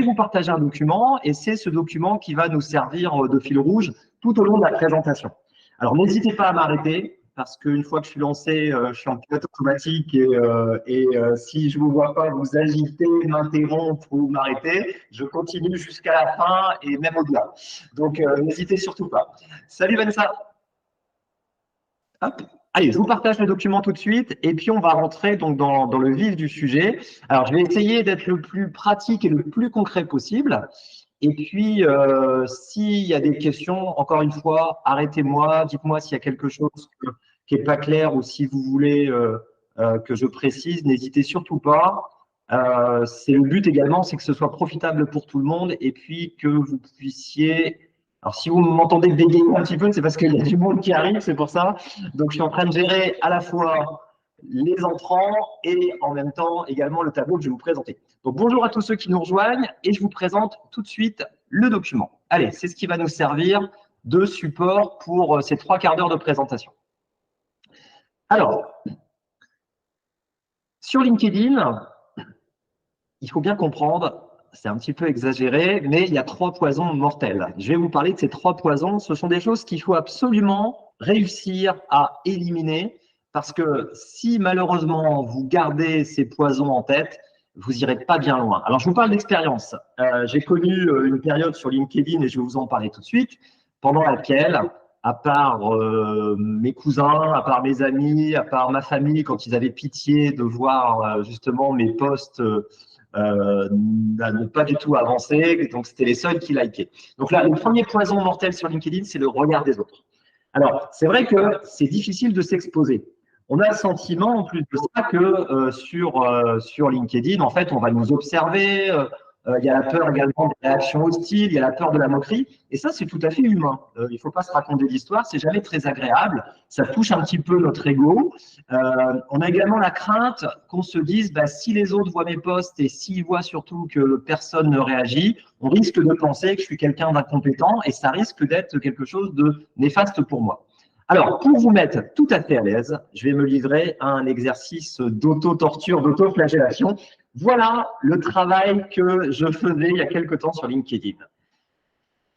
vous partager un document et c'est ce document qui va nous servir de fil rouge tout au long de la présentation. Alors, n'hésitez pas à m'arrêter parce qu'une fois que je suis lancé, je suis en pilote automatique et si je ne vous vois pas vous agiter, m'interrompre ou m'arrêter, je continue jusqu'à la fin et même au-delà. Donc, n'hésitez surtout pas. Salut Vanessa. Hop. Allez, je vous partage le document tout de suite et puis on va rentrer donc dans le vif du sujet. Alors, je vais essayer d'être le plus pratique et le plus concret possible. Et puis, s'il y a des questions, encore une fois, arrêtez-moi, dites-moi s'il y a quelque chose qui n'est pas clair ou si vous voulez que je précise, n'hésitez surtout pas. C'est le but également, c'est que ce soit profitable pour tout le monde et puis que vous puissiez… Alors, si vous m'entendez bégayer un petit peu, c'est parce qu'il y a du monde qui arrive, c'est pour ça. Donc, je suis en train de gérer à la fois les entrants et en même temps également le tableau que je vais vous présenter. Donc, bonjour à tous ceux qui nous rejoignent et je vous présente tout de suite le document. Allez, c'est ce qui va nous servir de support pour ces 3 quarts d'heure de présentation. Alors, sur LinkedIn, il faut bien comprendre, c'est un petit peu exagéré, mais il y a 3 poisons mortels. Je vais vous parler de ces 3 poisons. Ce sont des choses qu'il faut absolument réussir à éliminer parce que si malheureusement vous gardez ces poisons en tête, vous n'irez pas bien loin. Alors, je vous parle d'expérience. J'ai connu une période sur LinkedIn et je vais vous en parler tout de suite, pendant laquelle, à part mes cousins, à part mes amis, à part ma famille, quand ils avaient pitié de voir justement mes posts ne pas du tout avancer, donc c'était les seuls qui likaient. Donc là, le premier poison mortel sur LinkedIn, c'est le regard des autres. Alors, c'est vrai que c'est difficile de s'exposer. On a le sentiment, en plus de ça, que sur LinkedIn, en fait, on va nous observer. Il y a la peur également des réactions hostiles, il y a la peur de la moquerie. Et ça, c'est tout à fait humain. Il ne faut pas se raconter d'histoire, c'est jamais très agréable. Ça touche un petit peu notre ego. On a également la crainte qu'on se dise, bah, si les autres voient mes posts et s'ils voient surtout que personne ne réagit, on risque de penser que je suis quelqu'un d'incompétent et ça risque d'être quelque chose de néfaste pour moi. Alors, pour vous mettre tout à fait à l'aise, je vais me livrer à un exercice d'auto-torture, d'auto-flagellation. Voilà le travail que je faisais il y a quelque temps sur LinkedIn.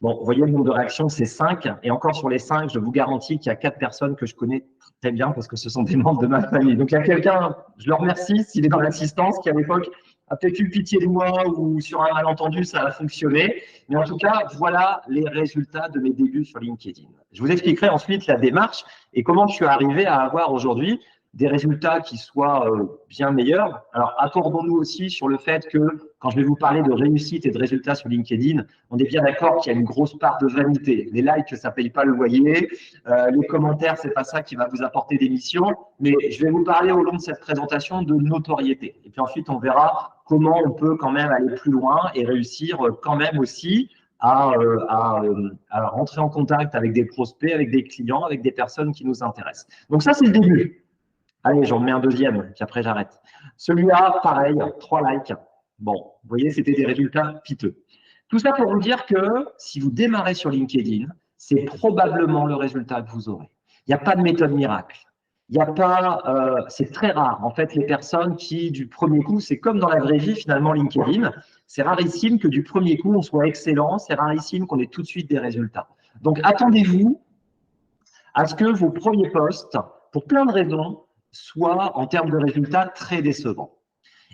Bon, vous voyez, le nombre de réactions, c'est 5. Et encore sur les 5, je vous garantis qu'il y a 4 personnes que je connais très bien parce que ce sont des membres de ma famille. Donc, il y a quelqu'un, je le remercie, s'il est dans l'assistance, qui à l'époque a peut-être eu pitié de moi ou sur un malentendu, ça a fonctionné. Mais en tout cas, voilà les résultats de mes débuts sur LinkedIn. Je vous expliquerai ensuite la démarche et comment je suis arrivé à avoir aujourd'hui des résultats qui soient bien meilleurs. Alors, accordons-nous aussi sur le fait que quand je vais vous parler de réussite et de résultats sur LinkedIn, on est bien d'accord qu'il y a une grosse part de vanité. Les likes, ça ne paye pas le loyer. Les commentaires, ce n'est pas ça qui va vous apporter des missions. Mais je vais vous parler au long de cette présentation de notoriété. Et puis ensuite, on verra comment on peut quand même aller plus loin et réussir quand même aussi à rentrer en contact avec des prospects, avec des clients, avec des personnes qui nous intéressent. Donc ça, c'est le début. Allez, j'en mets un deuxième, puis après j'arrête. Celui-là, pareil, 3 likes. Bon, vous voyez, c'était des résultats piteux. Tout ça pour vous dire que si vous démarrez sur LinkedIn, c'est probablement le résultat que vous aurez. Il n'y a pas de méthode miracle. Il n'y a pas, c'est très rare, en fait, les personnes qui, du premier coup, c'est comme dans la vraie vie, finalement, LinkedIn, c'est rarissime que du premier coup, on soit excellent, c'est rarissime qu'on ait tout de suite des résultats. Donc, attendez-vous à ce que vos premiers posts, pour plein de raisons, soient, en termes de résultats, très décevants.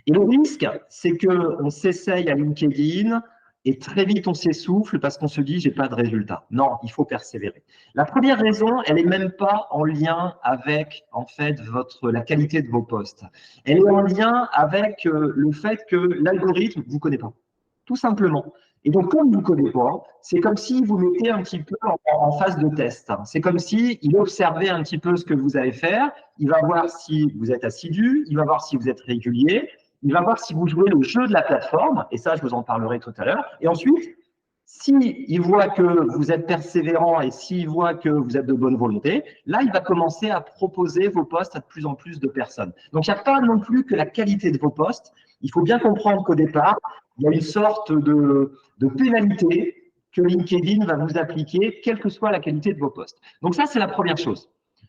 Et le risque, c'est qu'on s'essaye à LinkedIn et très vite on s'essouffle parce qu'on se dit « j'ai pas de résultats ». Non, il faut persévérer. La première raison, elle n'est même pas en lien avec en fait la qualité de vos posts. Elle est en lien avec le fait que l'algorithme ne vous connaît pas, tout simplement. Et donc, comme il ne vous connaît pas, c'est comme si vous mettez un petit peu en phase de test. C'est comme s'il observait un petit peu ce que vous allez faire. Il va voir si vous êtes assidu, il va voir si vous êtes régulier, il va voir si vous jouez le jeu de la plateforme, et ça, je vous en parlerai tout à l'heure. Et ensuite, s'il voit que vous êtes persévérant et s'il voit que vous êtes de bonne volonté, là, il va commencer à proposer vos posts à de plus en plus de personnes. Donc, il n'y a pas non plus que la qualité de vos posts. Il faut bien comprendre qu'au départ, il y a une sorte de pénalité que LinkedIn va vous appliquer, quelle que soit la qualité de vos posts. Donc ça, c'est la première chose.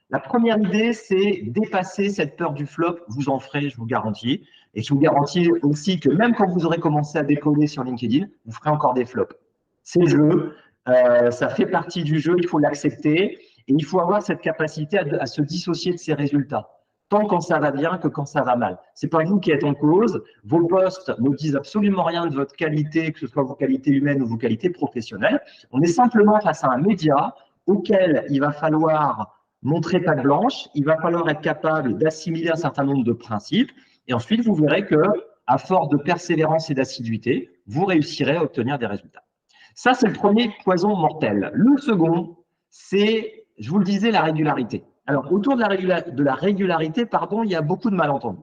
La première idée, c'est dépasser cette peur du flop. Vous en ferez, je vous garantis. Et je vous garantis aussi que même quand vous aurez commencé à décoller sur LinkedIn, vous ferez encore des flops. C'est le jeu, ça fait partie du jeu, il faut l'accepter. Et il faut avoir cette capacité à se dissocier de ses résultats, tant quand ça va bien que quand ça va mal. C'est pas vous qui êtes en cause, vos postes ne disent absolument rien de votre qualité, que ce soit vos qualités humaines ou vos qualités professionnelles. On est simplement face à un média auquel il va falloir montrer patte blanche, il va falloir être capable d'assimiler un certain nombre de principes, et ensuite vous verrez que, à force de persévérance et d'assiduité, vous réussirez à obtenir des résultats. Ça, c'est le premier poison mortel. Le second, c'est, je vous le disais, la régularité. Alors, autour de la régularité, pardon, il y a beaucoup de malentendus.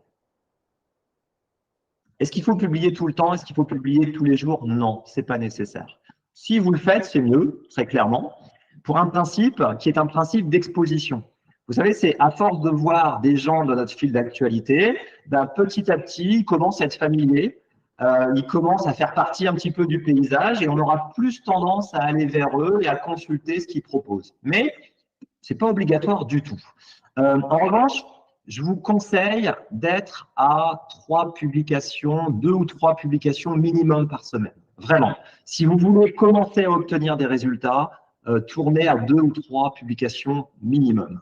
Est-ce qu'il faut publier tout le temps? Est-ce qu'il faut publier tous les jours? Non, ce n'est pas nécessaire. Si vous le faites, c'est mieux, très clairement, pour un principe qui est un principe d'exposition. Vous savez, c'est à force de voir des gens dans notre fil d'actualité, petit à petit, ils commencent à être familiers, ils commencent à faire partie un petit peu du paysage et on aura plus tendance à aller vers eux et à consulter ce qu'ils proposent. Mais ce n'est pas obligatoire du tout. En revanche, je vous conseille d'être à 3 publications, 2 ou 3 publications minimum par semaine. Vraiment. Si vous voulez commencer à obtenir des résultats, tournez à 2 ou 3 publications minimum.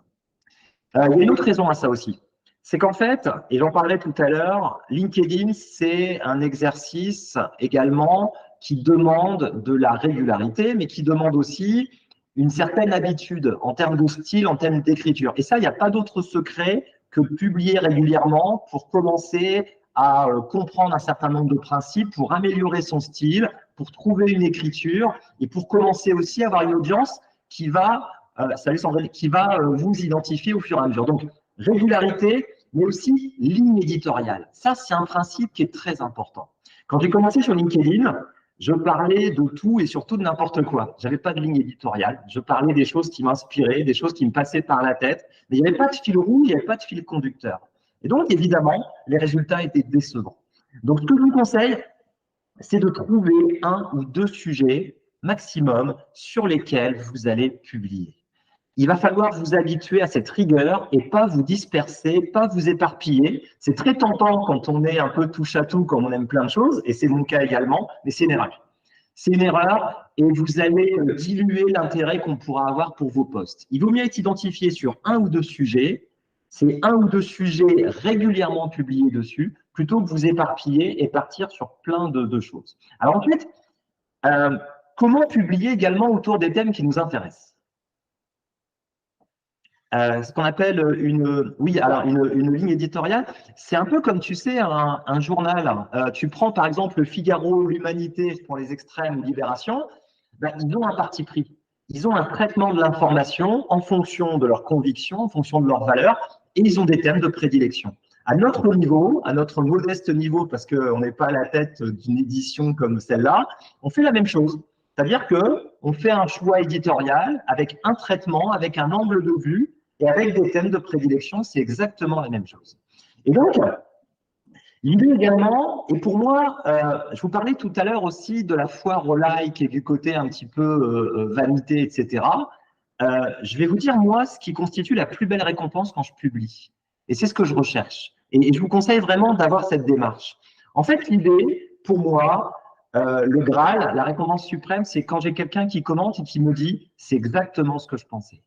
Il y a une autre raison à ça aussi. C'est qu'en fait, et j'en parlais tout à l'heure, LinkedIn, c'est un exercice également qui demande de la régularité, mais qui demande aussi une certaine habitude en termes de style, en termes d'écriture. Et ça, il n'y a pas d'autre secret que de publier régulièrement pour commencer à comprendre un certain nombre de principes, pour améliorer son style, pour trouver une écriture et pour commencer aussi à avoir une audience qui va, vous identifier au fur et à mesure. Donc, régularité, mais aussi ligne éditoriale. Ça, c'est un principe qui est très important. Quand j'ai commencé sur LinkedIn, je parlais de tout et surtout de n'importe quoi. Je n'avais pas de ligne éditoriale. Je parlais des choses qui m'inspiraient, des choses qui me passaient par la tête. Mais il n'y avait pas de fil rouge, il n'y avait pas de fil conducteur. Et donc, évidemment, les résultats étaient décevants. Donc, ce que je vous conseille, c'est de trouver 1 ou 2 sujets maximum sur lesquels vous allez publier. Il va falloir vous habituer à cette rigueur et pas vous disperser, pas vous éparpiller. C'est très tentant quand on est un peu touche à tout, quand on aime plein de choses, et c'est mon cas également, mais c'est une erreur. C'est une erreur et vous allez diluer l'intérêt qu'on pourra avoir pour vos posts. Il vaut mieux être identifié sur 1 ou 2 sujets, c'est 1 ou 2 sujets régulièrement publiés dessus, plutôt que vous éparpiller et partir sur plein de choses. Alors ensuite, comment publier également autour des thèmes qui nous intéressent? Ce qu'on appelle une ligne éditoriale, c'est un peu comme, tu sais, un journal. Tu prends par exemple Le Figaro, l'Humanité pour les extrêmes, Libération, ils ont un parti pris. Ils ont un traitement de l'information en fonction de leurs convictions, en fonction de leurs valeurs, et ils ont des thèmes de prédilection. À notre niveau, à notre modeste niveau, parce qu'on n'est pas à la tête d'une édition comme celle-là, on fait la même chose. C'est-à-dire qu'on fait un choix éditorial avec un traitement, avec un angle de vue, et avec des thèmes de prédilection, c'est exactement la même chose. Et donc, l'idée également, et pour moi, je vous parlais tout à l'heure aussi de la foire au like et du côté un petit peu vanité, etc. Je vais vous dire, moi, ce qui constitue la plus belle récompense quand je publie. Et c'est ce que je recherche. Et je vous conseille vraiment d'avoir cette démarche. En fait, l'idée, pour moi, le Graal, la récompense suprême, c'est quand j'ai quelqu'un qui commente et qui me dit « c'est exactement ce que je pensais ».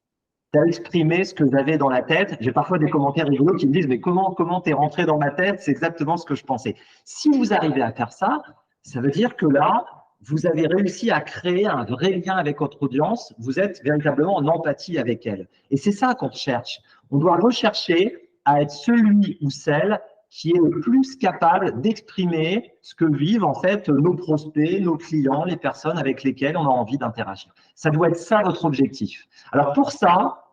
Tu as exprimé ce que j'avais dans la tête. J'ai parfois des commentaires rigolos qui me disent « mais comment t'es rentré dans ma tête? C'est exactement ce que je pensais ». Si vous arrivez à faire ça, ça veut dire que là, vous avez réussi à créer un vrai lien avec votre audience. Vous êtes véritablement en empathie avec elle. Et c'est ça qu'on cherche. On doit rechercher à être celui ou celle qui est le plus capable d'exprimer ce que vivent en fait nos prospects, nos clients, les personnes avec lesquelles on a envie d'interagir. Ça doit être ça votre objectif. Alors pour ça,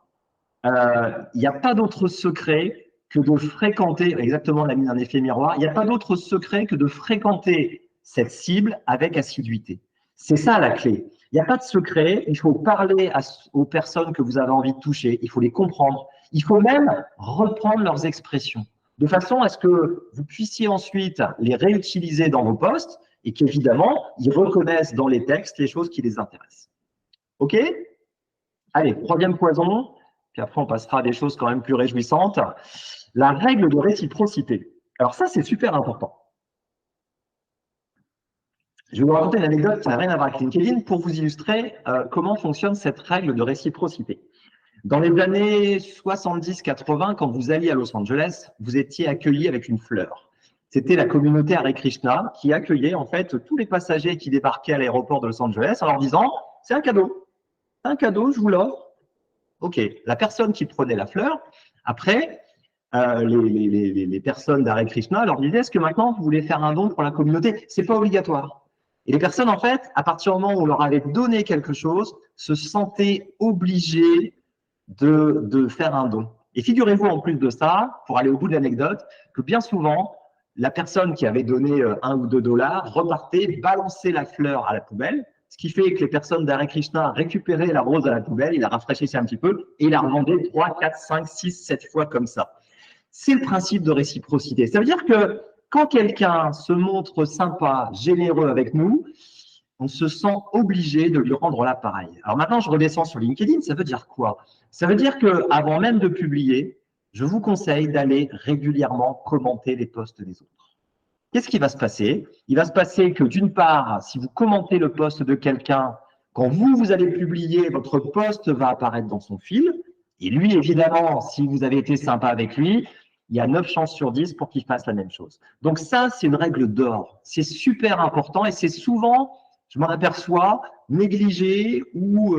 il n'y a pas d'autre secret que de fréquenter, exactement on a mis un effet miroir, il n'y a pas d'autre secret que de fréquenter cette cible avec assiduité. C'est ça la clé. Il n'y a pas de secret, il faut parler aux personnes que vous avez envie de toucher, il faut les comprendre, il faut même reprendre leurs expressions, de façon à ce que vous puissiez ensuite les réutiliser dans vos posts et qu'évidemment, ils reconnaissent dans les textes les choses qui les intéressent. OK? Allez, 3e poison, puis après on passera à des choses quand même plus réjouissantes. La règle de réciprocité. Alors ça, c'est super important. Je vais vous raconter une anecdote qui n'a rien à voir avec LinkedIn pour vous illustrer comment fonctionne cette règle de réciprocité. Dans les années 70-80, quand vous alliez à Los Angeles, vous étiez accueilli avec une fleur. C'était la communauté Hare Krishna qui accueillait en fait tous les passagers qui débarquaient à l'aéroport de Los Angeles en leur disant « c'est un cadeau, je vous l'offre ». Ok, la personne qui prenait la fleur, après, les personnes d'Hare Krishna leur disaient « est-ce que maintenant vous voulez faire un don pour la communauté ?» C'est pas obligatoire. Et les personnes, en fait, à partir du moment où on leur avait donné quelque chose, se sentaient obligées de faire un don. Et figurez-vous en plus de ça, pour aller au bout de l'anecdote, que bien souvent, la personne qui avait donné 1 ou 2 dollars repartait, balançait la fleur à la poubelle, ce qui fait que les personnes d'Hare Krishna récupéraient la rose à la poubelle, ils la rafraîchissaient un petit peu et ils la revendaient 3, 4, 5, 6, 7 fois comme ça. C'est le principe de réciprocité. Ça veut dire que quand quelqu'un se montre sympa, généreux avec nous, on se sent obligé de lui rendre l'appareil. Alors maintenant, je redescends sur LinkedIn, ça veut dire quoi? Ça veut dire qu'avant même de publier, je vous conseille d'aller régulièrement commenter les posts des autres. Qu'est-ce qui va se passer? Il va se passer que d'une part, si vous commentez le post de quelqu'un, quand vous allez publier, votre post va apparaître dans son fil. Et lui, évidemment, si vous avez été sympa avec lui, il y a 9 chances sur 10 pour qu'il fasse la même chose. Donc ça, c'est une règle d'or. C'est super important et c'est souvent, je m'en aperçois, négligé ou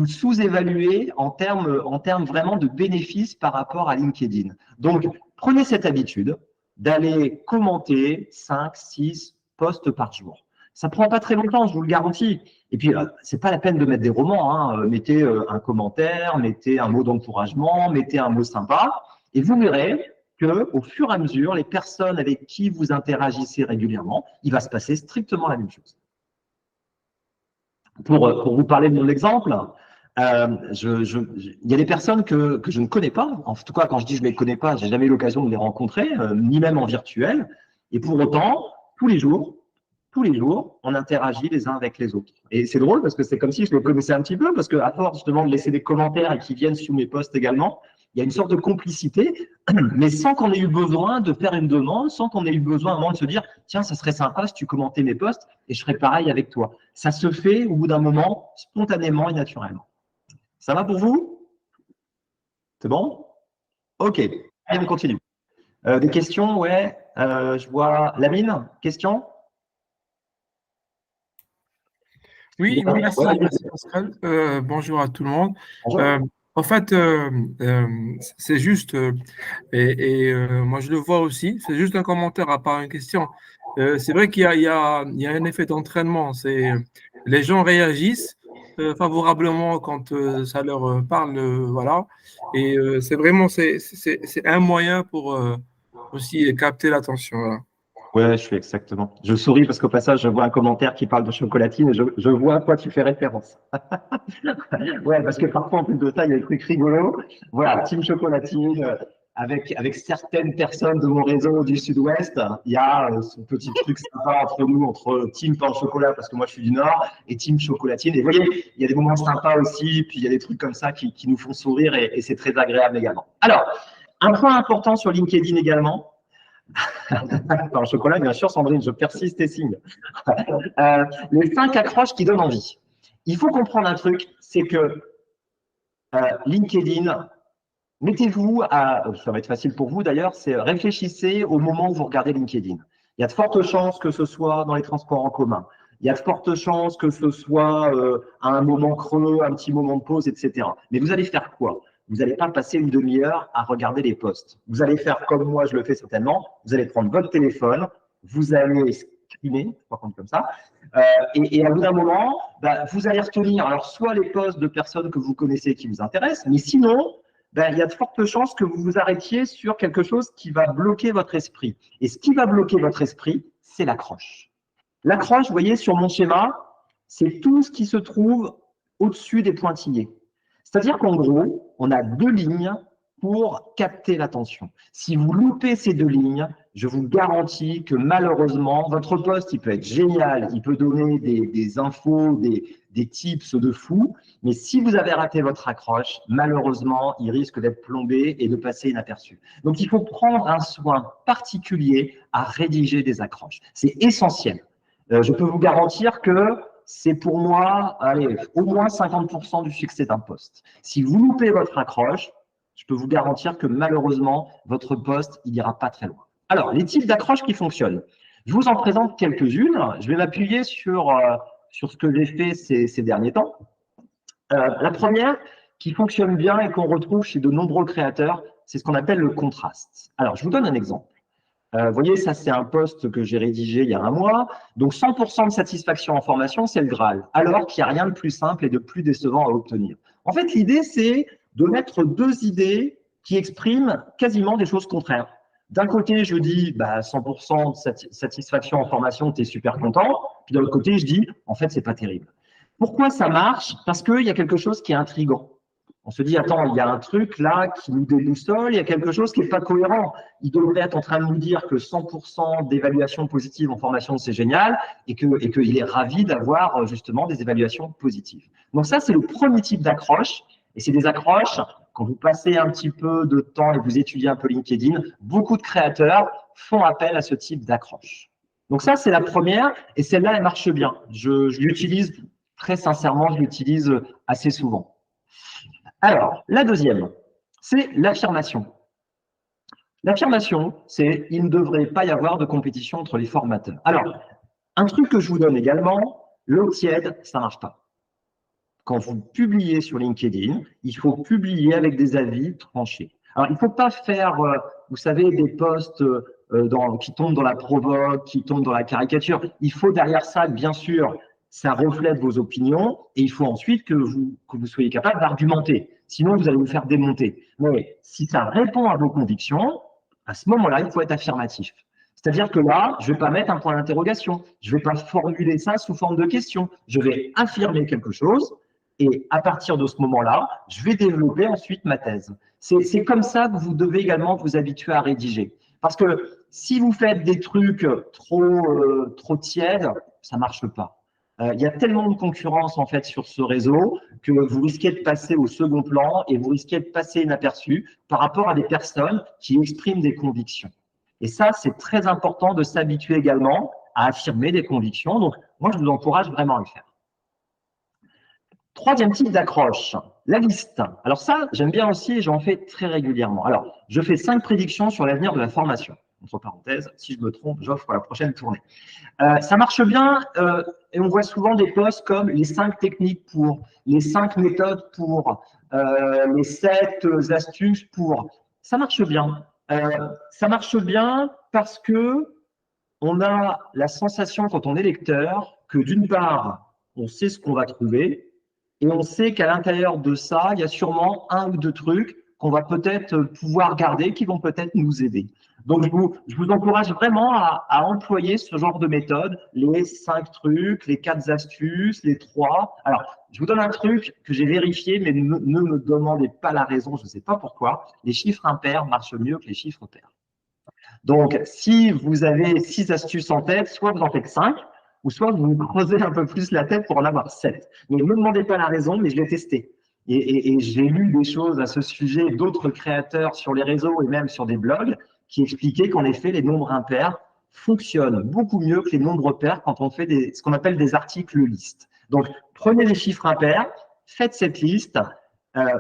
sous-évalué en termes vraiment de bénéfices par rapport à LinkedIn. Donc, prenez cette habitude d'aller commenter 5, 6 posts par jour. Ça ne prend pas très longtemps, je vous le garantis. Et puis, c'est pas la peine de mettre des romans. Hein. Mettez un commentaire, mettez un mot d'encouragement, mettez un mot sympa. Et vous verrez qu'au fur et à mesure, les personnes avec qui vous interagissez régulièrement, il va se passer strictement la même chose. Pour vous parler de mon exemple, il y a des personnes que je ne connais pas. En tout cas, quand je dis je ne les connais pas, je n'ai jamais eu l'occasion de les rencontrer, ni même en virtuel. Et pour autant, tous les jours, on interagit les uns avec les autres. Et c'est drôle parce que c'est comme si je les connaissais un petit peu, parce qu'à force justement de laisser des commentaires et qui viennent sous mes posts également, il y a une sorte de complicité, mais sans qu'on ait eu besoin de faire une demande, sans qu'on ait eu besoin à un moment de se dire « Tiens, ça serait sympa si tu commentais mes posts et je ferais pareil avec toi ». Ça se fait au bout d'un moment, spontanément et naturellement. Ça va pour vous? C'est bon? Ok, allez, on continue. Des questions? Ouais, je vois Lamine, question? Oui, oui, merci, merci Pascal. Bonjour à tout le monde. Bonjour. En fait, c'est juste, moi je le vois aussi, c'est juste un commentaire à part une question. C'est vrai qu'il y a un effet d'entraînement. Les gens réagissent favorablement quand ça leur parle, voilà. Et c'est un moyen pour aussi capter l'attention. Voilà. Ouais, je suis exactement. Je souris parce qu'au passage, je vois un commentaire qui parle de chocolatine et je vois à quoi tu fais référence. Ouais, parce que parfois, en plus de ça, il y a des trucs rigolos. Voilà, Team Chocolatine, avec certaines personnes de mon réseau du Sud-Ouest, il y a ce petit truc sympa entre nous, entre Team Pain au chocolat, parce que moi je suis du Nord, et Team Chocolatine. Et vous voyez, il y a des moments sympas aussi, puis il y a des trucs comme ça qui nous font sourire et c'est très agréable également. Alors, un point important sur LinkedIn également. Pain au chocolat, bien sûr, Sandrine, je persiste et signe. Les 5 accroches qui donnent envie. Il faut comprendre un truc, c'est que LinkedIn, mettez-vous ça va être facile pour vous d'ailleurs, c'est réfléchissez au moment où vous regardez LinkedIn. Il y a de fortes chances que ce soit dans les transports en commun. Il y a de fortes chances que ce soit à un moment creux, un petit moment de pause, etc. Mais vous allez faire quoi? Vous n'allez pas passer une demi-heure à regarder les posts. Vous allez faire comme moi, je le fais certainement. Vous allez prendre votre téléphone, vous allez screener, je crois qu'on dit comme ça, et à bout d'un moment, vous allez retenir alors soit les posts de personnes que vous connaissez qui vous intéressent, mais sinon, il y a de fortes chances que vous vous arrêtiez sur quelque chose qui va bloquer votre esprit. Et ce qui va bloquer votre esprit, c'est l'accroche. L'accroche, vous voyez, sur mon schéma, c'est tout ce qui se trouve au-dessus des pointillés. C'est-à-dire qu'en gros, on a 2 lignes pour capter l'attention. Si vous loupez ces 2 lignes, je vous garantis que malheureusement, votre post, il peut être génial, il peut donner des infos, des tips de fou, mais si vous avez raté votre accroche, malheureusement, il risque d'être plombé et de passer inaperçu. Donc, il faut prendre un soin particulier à rédiger des accroches. C'est essentiel. Je peux vous garantir que c'est pour moi, allez, au moins 50% du succès d'un post. Si vous loupez votre accroche, je peux vous garantir que malheureusement, votre post, il n'ira pas très loin. Alors, les types d'accroches qui fonctionnent. Je vous en présente quelques-unes. Je vais m'appuyer sur ce que j'ai fait ces derniers temps. La première, qui fonctionne bien et qu'on retrouve chez de nombreux créateurs, c'est ce qu'on appelle le contraste. Alors, je vous donne un exemple. Vous voyez, ça, c'est un post que j'ai rédigé il y a un mois. Donc, 100% de satisfaction en formation, c'est le Graal, alors qu'il n'y a rien de plus simple et de plus décevant à obtenir. En fait, l'idée, c'est de mettre deux idées qui expriment quasiment des choses contraires. D'un côté, je dis 100% de satisfaction en formation, tu es super content. Puis de l'autre côté, je dis, en fait, c'est pas terrible. Pourquoi ça marche? Parce qu'il y a quelque chose qui est intriguant. On se dit, attends, il y a un truc là qui nous déboussole, il y a quelque chose qui n'est pas cohérent. Il devrait être en train de nous dire que 100% d'évaluation positive en formation, c'est génial, et qu'il est ravi d'avoir justement des évaluations positives. Donc ça, c'est le premier type d'accroche. Et c'est des accroches, quand vous passez un petit peu de temps et vous étudiez un peu LinkedIn, beaucoup de créateurs font appel à ce type d'accroche. Donc ça, c'est la première, et celle-là, elle marche bien. Je l'utilise très sincèrement, je l'utilise assez souvent. Alors, la deuxième, c'est l'affirmation. L'affirmation, c'est « il ne devrait pas y avoir de compétition entre les formateurs ». Alors, un truc que je vous donne également, l'eau tiède, ça ne marche pas. Quand vous publiez sur LinkedIn, il faut publier avec des avis tranchés. Alors, il ne faut pas faire, vous savez, des posts qui tombent dans la provoque, qui tombent dans la caricature. Il faut derrière ça, bien sûr, ça reflète vos opinions et il faut ensuite que vous soyez capable d'argumenter. Sinon, vous allez vous faire démonter. Mais si ça répond à vos convictions, à ce moment-là, il faut être affirmatif. C'est-à-dire que là, je ne vais pas mettre un point d'interrogation. Je ne vais pas formuler ça sous forme de question. Je vais affirmer quelque chose et à partir de ce moment-là, je vais développer ensuite ma thèse. C'est comme ça que vous devez également vous habituer à rédiger. Parce que si vous faites des trucs trop tièdes, ça ne marche pas. Il y a tellement de concurrence en fait sur ce réseau que vous risquez de passer au second plan et vous risquez de passer inaperçu par rapport à des personnes qui expriment des convictions. Et ça, c'est très important de s'habituer également à affirmer des convictions. Donc, moi, je vous encourage vraiment à le faire. Troisième type d'accroche, la liste. Alors ça, j'aime bien aussi et j'en fais très régulièrement. Alors, je fais 5 prédictions sur l'avenir de la formation. Entre parenthèses, si je me trompe, j'offre la prochaine tournée. Ça marche bien et on voit souvent des posts comme les 5 techniques pour, les 5 méthodes pour, les 7 astuces pour. Ça marche bien. Ça marche bien parce que on a la sensation quand on est lecteur que d'une part, on sait ce qu'on va trouver et on sait qu'à l'intérieur de ça, il y a sûrement un ou deux trucs qu'on va peut-être pouvoir garder, qui vont peut-être nous aider. Donc, je vous encourage vraiment à employer ce genre de méthode, les 5 trucs, les 4 astuces, les 3. Alors, je vous donne un truc que j'ai vérifié, mais ne me demandez pas la raison, je ne sais pas pourquoi. Les chiffres impairs marchent mieux que les chiffres pairs. Donc, si vous avez 6 astuces en tête, soit vous en faites 5, ou soit vous vous creusez un peu plus la tête pour en avoir 7. Donc, ne me demandez pas la raison, mais je l'ai testé. Et j'ai lu des choses à ce sujet d'autres créateurs sur les réseaux et même sur des blogs qui expliquaient qu'en effet, les nombres impairs fonctionnent beaucoup mieux que les nombres pairs quand on fait ce qu'on appelle des articles listes. Donc, prenez les chiffres impairs, faites cette liste,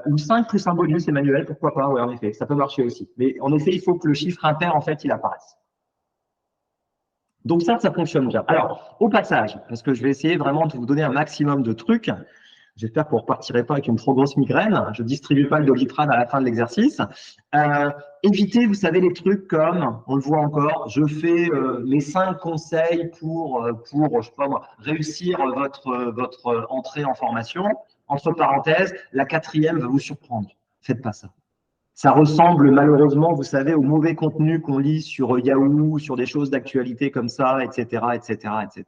ou 5 plus un bonus, Emmanuel, pourquoi pas, oui, en effet, ça peut marcher aussi. Mais en effet, il faut que le chiffre impair, en fait, il apparaisse. Donc ça fonctionne bien. Alors, au passage, parce que je vais essayer vraiment de vous donner un maximum de trucs, j'espère que vous ne repartirez pas avec une trop grosse migraine, je ne distribue pas le Doliprane à la fin de l'exercice. Évitez, vous savez, les trucs comme, on le voit encore, je fais mes 5 conseils pour je sais pas moi, réussir votre entrée en formation. Entre parenthèses, la 4e va vous surprendre. Faites pas ça. Ça ressemble malheureusement, vous savez, au mauvais contenu qu'on lit sur Yahoo, sur des choses d'actualité comme ça, etc., etc., etc.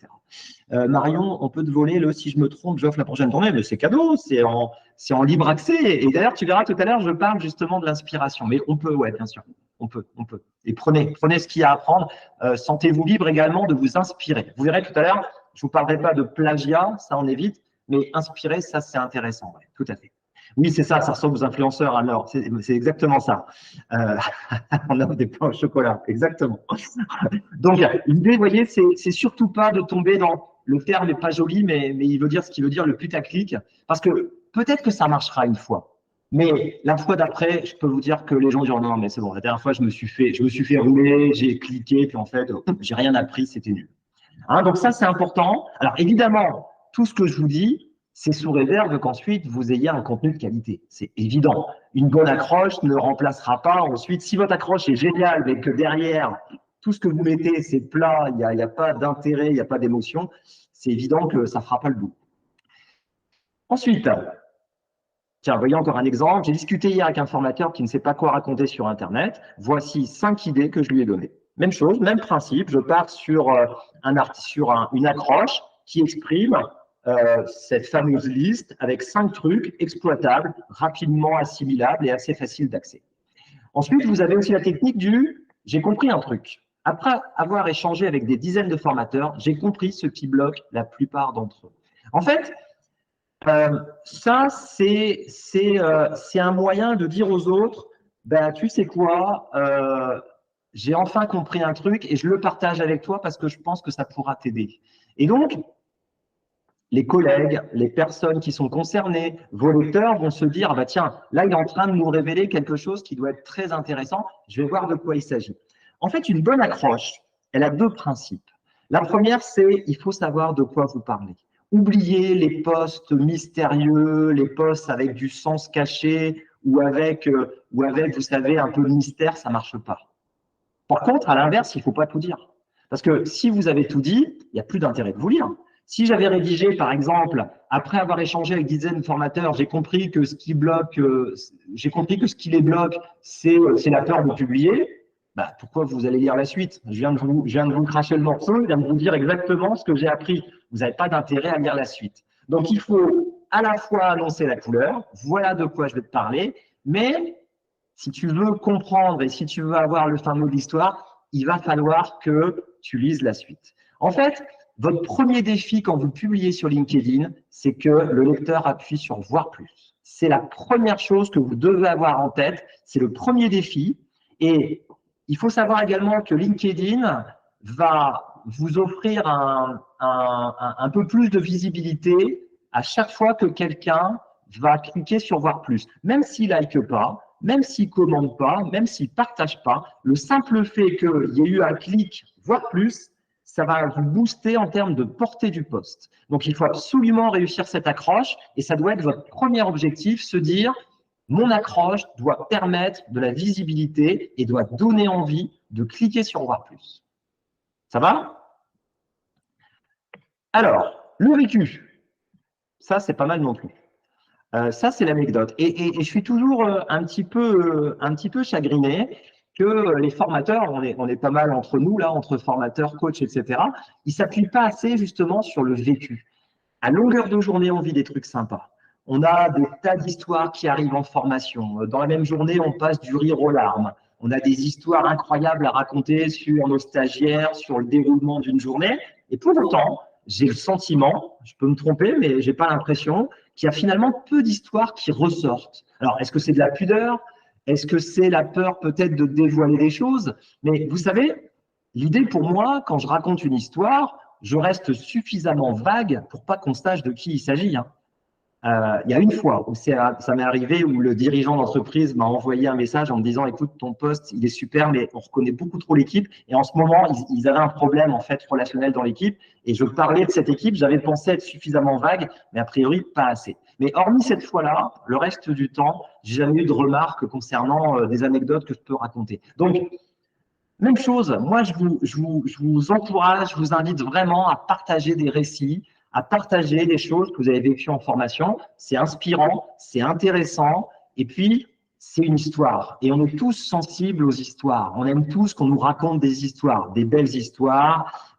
Marion, on peut te voler le si je me trompe, j'offre la prochaine tournée, mais c'est cadeau, c'est en libre accès. Et d'ailleurs, tu verras tout à l'heure, je parle justement de l'inspiration. Mais on peut, ouais, bien sûr. on peut. Et prenez ce qu'il y a à apprendre. Sentez-vous libre également de vous inspirer. Vous verrez tout à l'heure, je ne vous parlerai pas de plagiat, ça on évite, mais inspirer, ça c'est intéressant, ouais, tout à fait. Oui, c'est ça, ça ressemble aux influenceurs alors, c'est exactement ça. On a des pains au chocolat, exactement. Donc, l'idée, vous voyez, c'est surtout pas de tomber dans le terme n'est pas joli, mais il veut dire ce qu'il veut dire, le putaclic, parce que peut-être que ça marchera une fois. Mais la fois d'après, je peux vous dire que les gens diront non, mais c'est bon, la dernière fois, je me suis fait rouler, j'ai cliqué, puis en fait, j'ai rien appris, c'était nul. Hein, donc ça, c'est important. Alors évidemment, tout ce que je vous dis, c'est sous réserve qu'ensuite, vous ayez un contenu de qualité. C'est évident. Une bonne accroche ne remplacera pas ensuite, si votre accroche est géniale, mais que derrière, tout ce que vous mettez, c'est plat, il n'y a pas d'intérêt, il n'y a pas d'émotion, c'est évident que ça ne fera pas le bout. Ensuite, tiens, voyez encore un exemple. J'ai discuté hier avec un formateur qui ne sait pas quoi raconter sur Internet. Voici 5 idées que je lui ai données. Même chose, même principe. Je pars sur une accroche qui exprime cette fameuse liste avec 5 trucs exploitables, rapidement assimilables et assez faciles d'accès. Ensuite, vous avez aussi la technique du « j'ai compris un truc ». Après avoir échangé avec des dizaines de formateurs, j'ai compris ce qui bloque la plupart d'entre eux. En fait, ça, c'est un moyen de dire aux autres, ben, tu sais quoi, j'ai enfin compris un truc et je le partage avec toi parce que je pense que ça pourra t'aider. Et donc, les collègues, les personnes qui sont concernées, vos lecteurs vont se dire, bah tiens, là, il est en train de nous révéler quelque chose qui doit être très intéressant, je vais voir de quoi il s'agit. En fait, une bonne accroche, elle a 2 principes. La première, c'est il faut savoir de quoi vous parlez. Oubliez les posts mystérieux, les posts avec du sens caché ou avec, vous savez, un peu de mystère, ça ne marche pas. Par contre, à l'inverse, il ne faut pas tout dire. Parce que si vous avez tout dit, il n'y a plus d'intérêt de vous lire. Si j'avais rédigé, par exemple, après avoir échangé avec dizaines de formateurs, j'ai compris que ce qui bloque, j'ai compris que ce qui les bloque, c'est la peur de publier, bah, pourquoi vous allez lire la suite? Je viens de vous cracher le morceau, je viens de vous dire exactement ce que j'ai appris. Vous n'avez pas d'intérêt à lire la suite. Donc, il faut à la fois annoncer la couleur, voilà de quoi je vais te parler, mais si tu veux comprendre et si tu veux avoir le fin mot de l'histoire, il va falloir que tu lises la suite. En fait, votre premier défi quand vous publiez sur LinkedIn, c'est que le lecteur appuie sur « Voir plus ». C'est la première chose que vous devez avoir en tête. C'est le premier défi. Et il faut savoir également que LinkedIn va vous offrir un peu plus de visibilité à chaque fois que quelqu'un va cliquer sur « Voir plus ». Même s'il ne like pas, même s'il ne commente pas, même s'il ne partage pas, le simple fait qu'il y ait eu un clic « Voir plus », ça va vous booster en termes de portée du post. Donc, il faut absolument réussir cette accroche et ça doit être votre premier objectif, se dire mon accroche doit permettre de la visibilité et doit donner envie de cliquer sur Voir plus. Ça va? Alors, le vécu, ça, c'est pas mal non plus. Ça, c'est l'anecdote. Et je suis toujours un petit peu chagriné que les formateurs, on est pas mal entre nous, là, entre formateurs, coachs, etc., ils ne s'appuient pas assez justement sur le vécu. À longueur de journée, on vit des trucs sympas. On a des tas d'histoires qui arrivent en formation. Dans la même journée, on passe du rire aux larmes. On a des histoires incroyables à raconter sur nos stagiaires, sur le déroulement d'une journée. Et pour autant, j'ai le sentiment, je peux me tromper, mais je n'ai pas l'impression, qu'il y a finalement peu d'histoires qui ressortent. Alors, est-ce que c'est de la pudeur? Est-ce que c'est la peur peut-être de dévoiler des choses? Mais vous savez, l'idée pour moi, quand je raconte une histoire, je reste suffisamment vague pour pas qu'on sache de qui il s'agit. Il y a une fois où ça m'est arrivé où le dirigeant d'entreprise m'a envoyé un message en me disant « Écoute, ton poste, il est super, mais on reconnaît beaucoup trop l'équipe. » Et en ce moment, ils avaient un problème en fait relationnel dans l'équipe. Et je parlais de cette équipe, j'avais pensé être suffisamment vague, mais a priori, pas assez. Mais hormis cette fois-là, le reste du temps, j'ai jamais eu de remarques concernant des anecdotes que je peux raconter. Donc, même chose, moi, je vous encourage, je vous invite vraiment à partager des récits, à partager des choses que vous avez vécues en formation. C'est inspirant, c'est intéressant, et puis, c'est une histoire. Et on est tous sensibles aux histoires. On aime tous qu'on nous raconte des histoires, des belles histoires.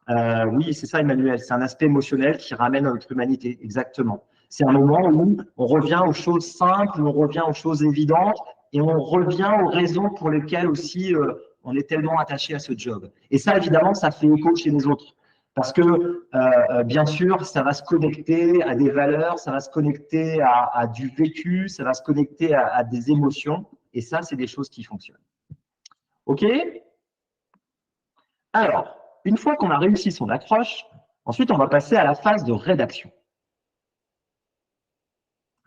Oui, c'est ça, Emmanuel, c'est un aspect émotionnel qui ramène à notre humanité, exactement. C'est un moment où on revient aux choses simples, où on revient aux choses évidentes, et on revient aux raisons pour lesquelles aussi on est tellement attaché à ce job. Et ça, évidemment, ça fait écho chez les autres. Parce que, bien sûr, ça va se connecter à des valeurs, ça va se connecter à du vécu, ça va se connecter à des émotions. Et ça, c'est des choses qui fonctionnent. OK? Alors, une fois qu'on a réussi son accroche, ensuite, on va passer à la phase de rédaction.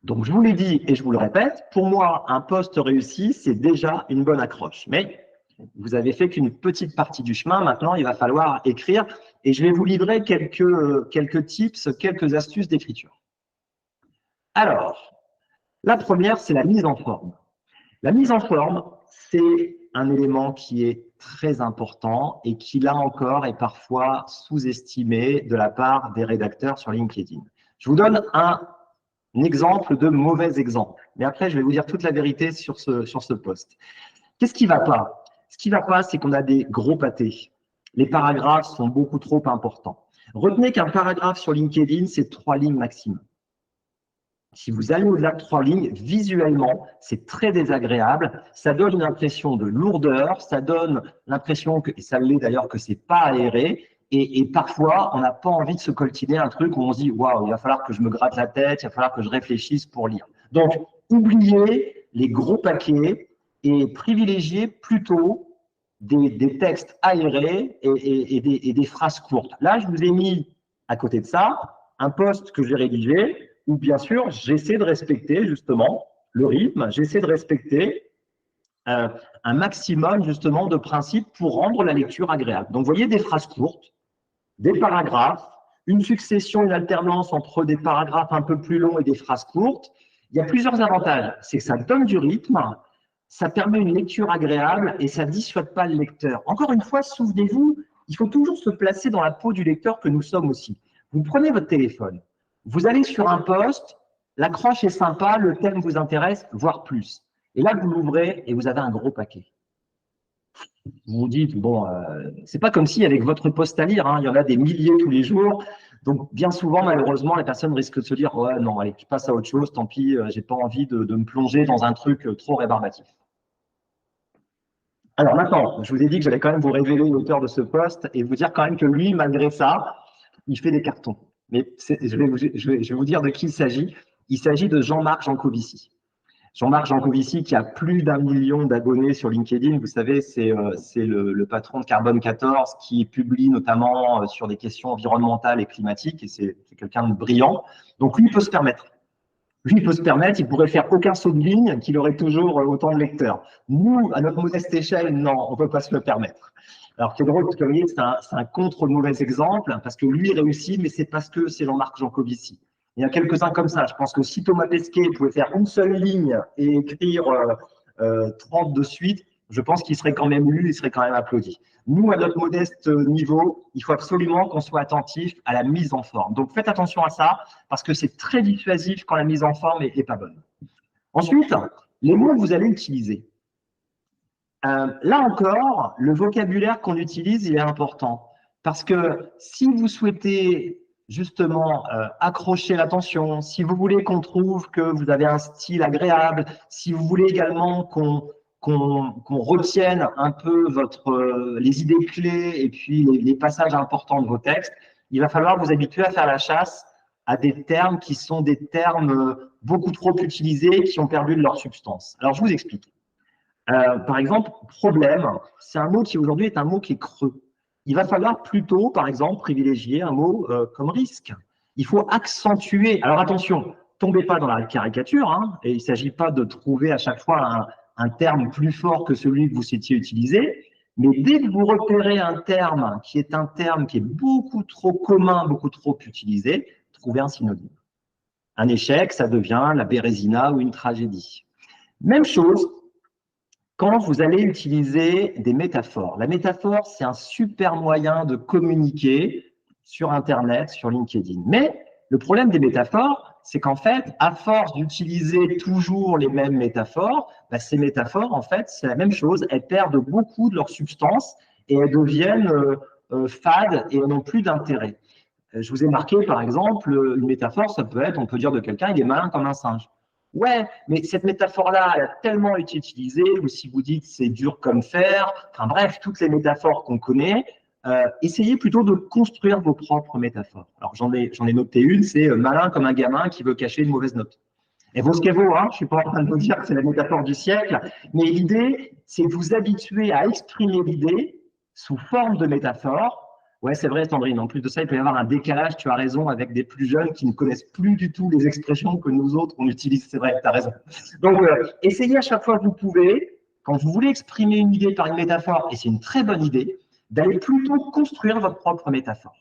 Donc, je vous l'ai dit et je vous le répète, pour moi, un post réussi, c'est déjà une bonne accroche. Mais vous avez fait qu'une petite partie du chemin. Maintenant, il va falloir écrire et je vais vous livrer quelques tips, quelques astuces d'écriture. Alors, la première, c'est la mise en forme. La mise en forme, c'est un élément qui est très important et qui, là encore, est parfois sous-estimé de la part des rédacteurs sur LinkedIn. Je vous donne un exemple de mauvais exemple, mais après, je vais vous dire toute la vérité sur ce post. Qu'est-ce qui ne va pas? Ce qui ne va pas, c'est qu'on a des gros pâtés. Les paragraphes sont beaucoup trop importants. Retenez qu'un paragraphe sur LinkedIn, c'est 3 lignes maximum. Si vous allez au-delà de 3 lignes, visuellement, c'est très désagréable. Ça donne une impression de lourdeur, ça donne l'impression, et ça l'est d'ailleurs, que c'est pas aéré. Et parfois, on n'a pas envie de se coltiner un truc où on se dit « Waouh, il va falloir que je me gratte la tête, il va falloir que je réfléchisse pour lire ». Donc, oubliez les gros paquets et privilégiez plutôt des textes aérés et des phrases courtes. Là, je vous ai mis à côté de ça un post que j'ai rédigé où, bien sûr, j'essaie de respecter justement le rythme, j'essaie de respecter un maximum justement de principes pour rendre la lecture agréable. Donc, vous voyez des phrases courtes, des paragraphes, une succession, une alternance entre des paragraphes un peu plus longs et des phrases courtes. Il y a plusieurs avantages. C'est que ça donne du rythme, ça permet une lecture agréable et ça ne dissuade pas le lecteur. Encore une fois, souvenez-vous, il faut toujours se placer dans la peau du lecteur que nous sommes aussi. Vous prenez votre téléphone, vous allez sur un post, l'accroche est sympa, le thème vous intéresse, voire plus. Et là, vous l'ouvrez et vous avez un gros paquet. Vous vous dites, bon, c'est pas comme si avec votre post à lire, hein, il y en a des milliers tous les jours. Donc, bien souvent, malheureusement, les personnes risquent de se dire, ouais, non, allez, je passe à autre chose, tant pis, j'ai pas envie de me plonger dans un truc trop rébarbatif. Alors maintenant, je vous ai dit que j'allais quand même vous révéler l'auteur de ce post et vous dire quand même que lui, malgré ça, il fait des cartons. Mais je vais vous dire de qui il s'agit. Il s'agit de Jean-Marc Jancovici. Jean-Marc Jancovici qui a plus d'1 million d'abonnés sur LinkedIn. Vous savez, c'est le patron de Carbone 14 qui publie notamment sur des questions environnementales et climatiques et c'est quelqu'un de brillant. Donc lui, il peut se permettre. Lui, il peut se permettre, il pourrait faire aucun saut de ligne, qu'il aurait toujours autant de lecteurs. Nous, à notre modeste échelle, non, on ne peut pas se le permettre. Alors, c'est drôle, parce que vous voyez, c'est un contre-mauvais exemple, parce que lui, il réussit, mais c'est parce que c'est Jean-Marc Jancovici. Il y a quelques-uns comme ça. Je pense que si Thomas Pesquet pouvait faire une seule ligne et écrire 30 de suite, je pense qu'il serait quand même lu, il serait quand même applaudi. Nous, à notre modeste niveau, il faut absolument qu'on soit attentif à la mise en forme. Donc, faites attention à ça, parce que c'est très dissuasif quand la mise en forme n'est pas bonne. Ensuite, les mots que vous allez utiliser. Là encore, le vocabulaire qu'on utilise, il est important. Parce que si vous souhaitez justement accrocher l'attention, si vous voulez qu'on trouve que vous avez un style agréable, si vous voulez également qu'on retienne un peu les idées clés et puis les passages importants de vos textes, il va falloir vous habituer à faire la chasse à des termes qui sont des termes beaucoup trop utilisés, qui ont perdu de leur substance. Alors, je vous explique. Par exemple, problème, c'est un mot qui aujourd'hui est un mot qui est creux. Il va falloir plutôt, par exemple, privilégier un mot comme risque. Il faut accentuer. Alors attention, tombez pas dans la caricature, hein, et il ne s'agit pas de trouver à chaque fois un terme plus fort que celui que vous souhaitiez utiliser, mais dès que vous repérez un terme qui est beaucoup trop commun, beaucoup trop utilisé, trouvez un synonyme. Un échec, ça devient la bérésina ou une tragédie. Même chose quand vous allez utiliser des métaphores. La métaphore, c'est un super moyen de communiquer sur Internet, sur LinkedIn. Mais le problème des métaphores, c'est qu'en fait, à force d'utiliser toujours les mêmes métaphores, ces métaphores, en fait, c'est la même chose. Elles perdent beaucoup de leur substance et elles deviennent fades et n'ont plus d'intérêt. Je vous ai marqué, par exemple, une métaphore, ça peut être, on peut dire de quelqu'un, il est malin comme un singe. Ouais, mais cette métaphore-là, elle a tellement été utilisée, ou si vous dites c'est dur comme fer, enfin bref, toutes les métaphores qu'on connaît, essayez plutôt de construire vos propres métaphores. Alors j'en ai noté une, c'est malin comme un gamin qui veut cacher une mauvaise note. Elle vaut ce qu'elle vaut, hein. Je ne suis pas en train de vous dire que c'est la métaphore du siècle, mais l'idée, c'est de vous habituer à exprimer l'idée sous forme de métaphore. Ouais, c'est vrai, Sandrine. En plus de ça, il peut y avoir un décalage, tu as raison, avec des plus jeunes qui ne connaissent plus du tout les expressions que nous autres, on utilise. C'est vrai, tu as raison. Donc, essayez à chaque fois que vous pouvez, quand vous voulez exprimer une idée par une métaphore, et c'est une très bonne idée, d'aller plutôt construire votre propre métaphore.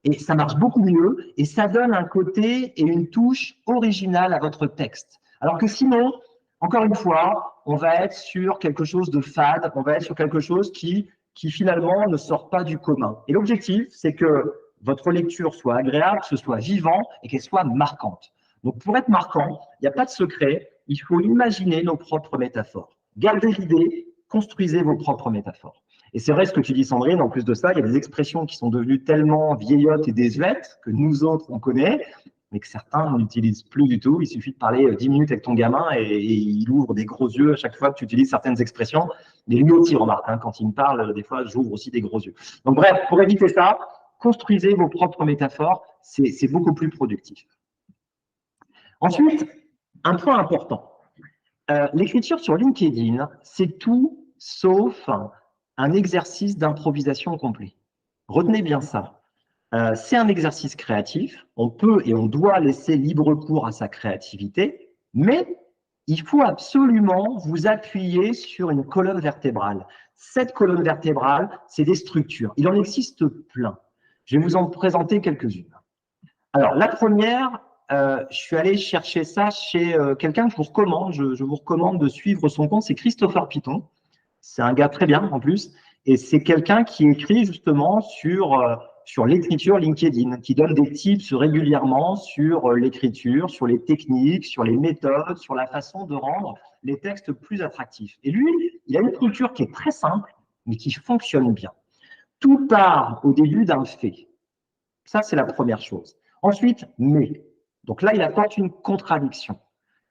Et ça marche beaucoup mieux et ça donne un côté et une touche originale à votre texte. Alors que sinon, encore une fois, on va être sur quelque chose de fade, on va être sur quelque chose qui finalement ne sort pas du commun. Et l'objectif, c'est que votre lecture soit agréable, que ce soit vivant et qu'elle soit marquante. Donc pour être marquant, il n'y a pas de secret, il faut imaginer nos propres métaphores. Gardez l'idée, construisez vos propres métaphores. Et c'est vrai ce que tu dis, Sandrine, en plus de ça, il y a des expressions qui sont devenues tellement vieillottes et désuètes que nous autres, on connaît, mais que certains n'utilisent plus du tout. Il suffit de parler 10 minutes avec ton gamin et il ouvre des gros yeux à chaque fois que tu utilises certaines expressions. Mais lui aussi, remarque, hein, quand il me parle, des fois, j'ouvre aussi des gros yeux. Donc bref, pour éviter ça, construisez vos propres métaphores, c'est beaucoup plus productif. Ensuite, un point important. L'écriture sur LinkedIn, c'est tout sauf un exercice d'improvisation complet. Retenez bien ça. C'est un exercice créatif. On peut et on doit laisser libre cours à sa créativité, mais il faut absolument vous appuyer sur une colonne vertébrale. Cette colonne vertébrale, c'est des structures. Il en existe plein. Je vais vous en présenter quelques-unes. Alors, la première, je suis allé chercher ça chez quelqu'un que je vous recommande. Je vous recommande de suivre son compte, c'est Christopher Piton. C'est un gars très bien en plus. Et c'est quelqu'un qui écrit justement sur l'écriture LinkedIn, qui donne des tips régulièrement sur l'écriture, sur les techniques, sur les méthodes, sur la façon de rendre les textes plus attractifs. Et lui, il a une structure qui est très simple, mais qui fonctionne bien. Tout part au début d'un fait. Ça, c'est la première chose. Ensuite, mais. Donc là, il apporte une contradiction.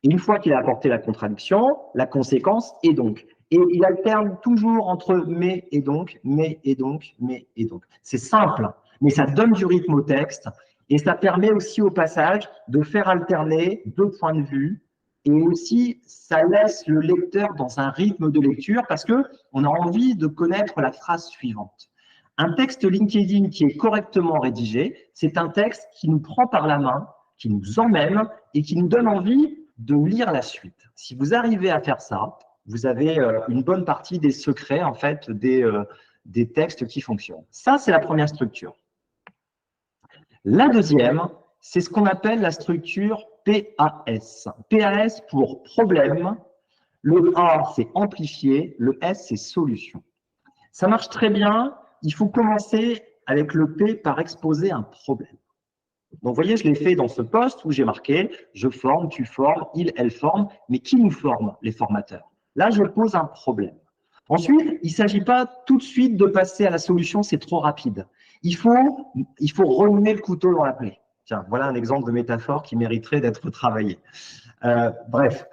Et une fois qu'il a apporté la contradiction, la conséquence est donc. Et il alterne toujours entre mais et donc, mais et donc, mais et donc. C'est simple, mais ça donne du rythme au texte et ça permet aussi au passage de faire alterner deux points de vue. Et aussi, ça laisse le lecteur dans un rythme de lecture parce qu'on a envie de connaître la phrase suivante. Un texte LinkedIn qui est correctement rédigé, c'est un texte qui nous prend par la main, qui nous emmène et qui nous donne envie de lire la suite. Si vous arrivez à faire ça, vous avez une bonne partie des secrets en fait des textes qui fonctionnent. Ça, c'est la première structure. La deuxième, c'est ce qu'on appelle la structure PAS. PAS pour problème, le A, c'est amplifier, le S, c'est solution. Ça marche très bien. Il faut commencer avec le P par exposer un problème. Donc, vous voyez, je l'ai fait dans ce poste où j'ai marqué « je forme, tu formes, il, elle forme », mais qui nous forme, les formateurs? Là, je pose un problème. Ensuite, il ne s'agit pas tout de suite de passer à la solution, c'est trop rapide. Il faut remuer le couteau dans la plaie. Tiens, voilà un exemple de métaphore qui mériterait d'être travaillé. Bref,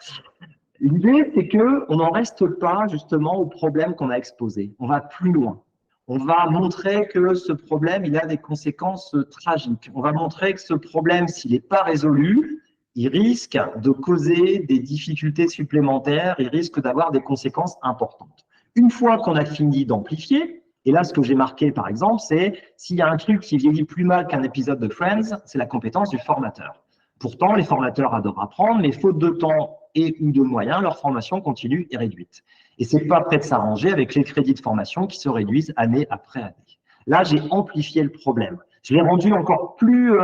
l'idée, c'est qu'on n'en reste pas justement au problème qu'on a exposé. On va plus loin. On va montrer que ce problème, il a des conséquences tragiques. On va montrer que ce problème, s'il n'est pas résolu, il risque de causer des difficultés supplémentaires, il risque d'avoir des conséquences importantes. Une fois qu'on a fini d'amplifier, et là, ce que j'ai marqué, par exemple, c'est s'il y a un truc qui vieillit plus mal qu'un épisode de Friends, c'est la compétence du formateur. Pourtant, les formateurs adorent apprendre, mais faute de temps et ou de moyens, leur formation continue et réduite. Et ce n'est pas prêt de s'arranger avec les crédits de formation qui se réduisent année après année. Là, j'ai amplifié le problème. Je l'ai rendu encore plus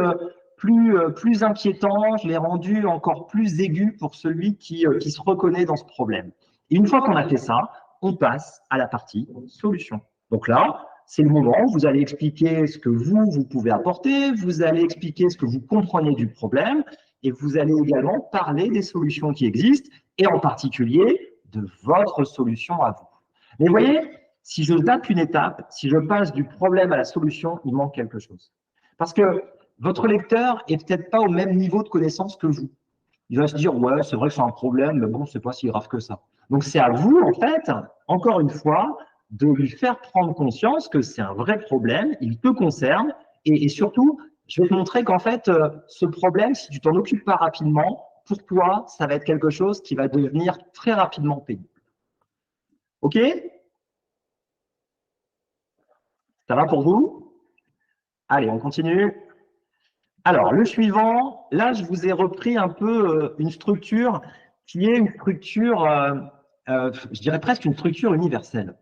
inquiétant, je l'ai rendu encore plus aigu pour celui qui se reconnaît dans ce problème. Et une fois qu'on a fait ça, on passe à la partie solution. Donc là, c'est le moment où vous allez expliquer ce que vous pouvez apporter, vous allez expliquer ce que vous comprenez du problème, et vous allez également parler des solutions qui existent, et en particulier de votre solution à vous. Mais vous voyez, si je tape une étape, si je passe du problème à la solution, il manque quelque chose. Parce que votre lecteur est peut-être pas au même niveau de connaissance que vous. il va se dire, ouais, c'est vrai que c'est un problème, mais bon, c'est pas si grave que ça. Donc, c'est à vous, en fait, encore une fois, de lui faire prendre conscience que c'est un vrai problème, il te concerne, et surtout, je vais te montrer qu'en fait, ce problème, si tu t'en occupes pas rapidement, pour toi, ça va être quelque chose qui va devenir très rapidement pénible. OK? Ça va pour vous? Allez, on continue. Alors, le suivant, là, je vous ai repris un peu une structure qui est une structure, je dirais presque une structure universelle.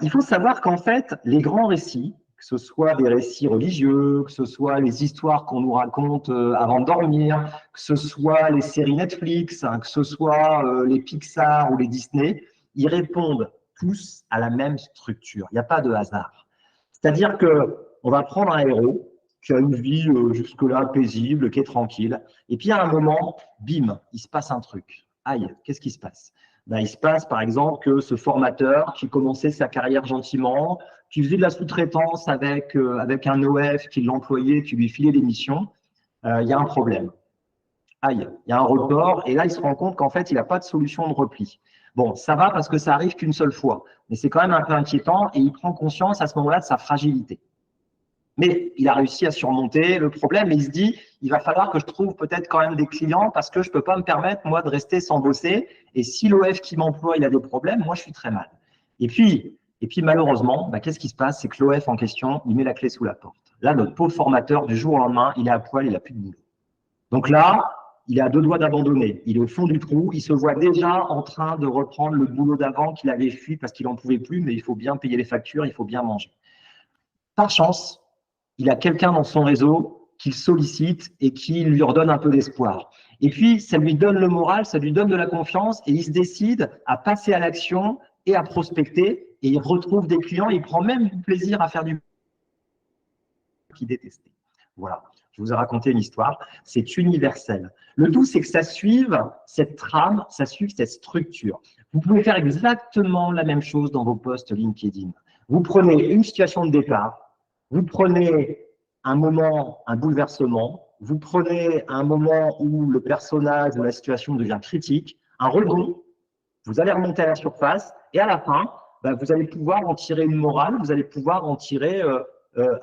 Il faut savoir qu'en fait, les grands récits, que ce soit des récits religieux, que ce soit les histoires qu'on nous raconte avant de dormir, que ce soit les séries Netflix, hein, que ce soit les Pixar ou les Disney, ils répondent tous à la même structure. Il n'y a pas de hasard. C'est-à-dire que on va prendre un héros qui a une vie jusque-là paisible, qui est tranquille, et puis à un moment, bim, il se passe un truc. Aïe, qu'est-ce qui se passe? Ben, il se passe par exemple que ce formateur qui commençait sa carrière gentiment, qui faisait de la sous-traitance avec un OF qui l'employait, qui lui filait des missions, il y a un problème. Aïe, il y a un report, et là il se rend compte qu'en fait il n'a pas de solution de repli. Bon, ça va parce que ça arrive qu'une seule fois, mais c'est quand même un peu inquiétant, et il prend conscience à ce moment-là de sa fragilité. Mais il a réussi à surmonter le problème et il se dit, il va falloir que je trouve peut-être quand même des clients parce que je ne peux pas me permettre, moi, de rester sans bosser. Et si l'OF qui m'emploie, il a des problèmes, moi, je suis très mal. Et puis malheureusement, bah, qu'est-ce qui se passe? C'est que l'OF en question, il met la clé sous la porte. Là, notre pauvre formateur, du jour au lendemain, il est à poil, il n'a plus de boulot. Donc là, il est à deux doigts d'abandonner. Il est au fond du trou. Il se voit déjà en train de reprendre le boulot d'avant qu'il avait fui parce qu'il n'en pouvait plus, mais il faut bien payer les factures, il faut bien manger. Par chance, il a quelqu'un dans son réseau qu'il sollicite et qui lui redonne un peu d'espoir. Et puis, ça lui donne le moral, ça lui donne de la confiance et il se décide à passer à l'action et à prospecter et il retrouve des clients. Il prend même du plaisir à faire du qu'il détestait. Voilà, je vous ai raconté une histoire, c'est universel. Le tout, c'est que ça suive cette trame, ça suive cette structure. Vous pouvez faire exactement la même chose dans vos posts LinkedIn. Vous prenez une situation de départ, vous prenez un moment, un bouleversement, vous prenez un moment où le personnage ou la situation devient critique, un rebond, vous allez remonter à la surface et à la fin, bah, vous allez pouvoir en tirer une morale, vous allez pouvoir en tirer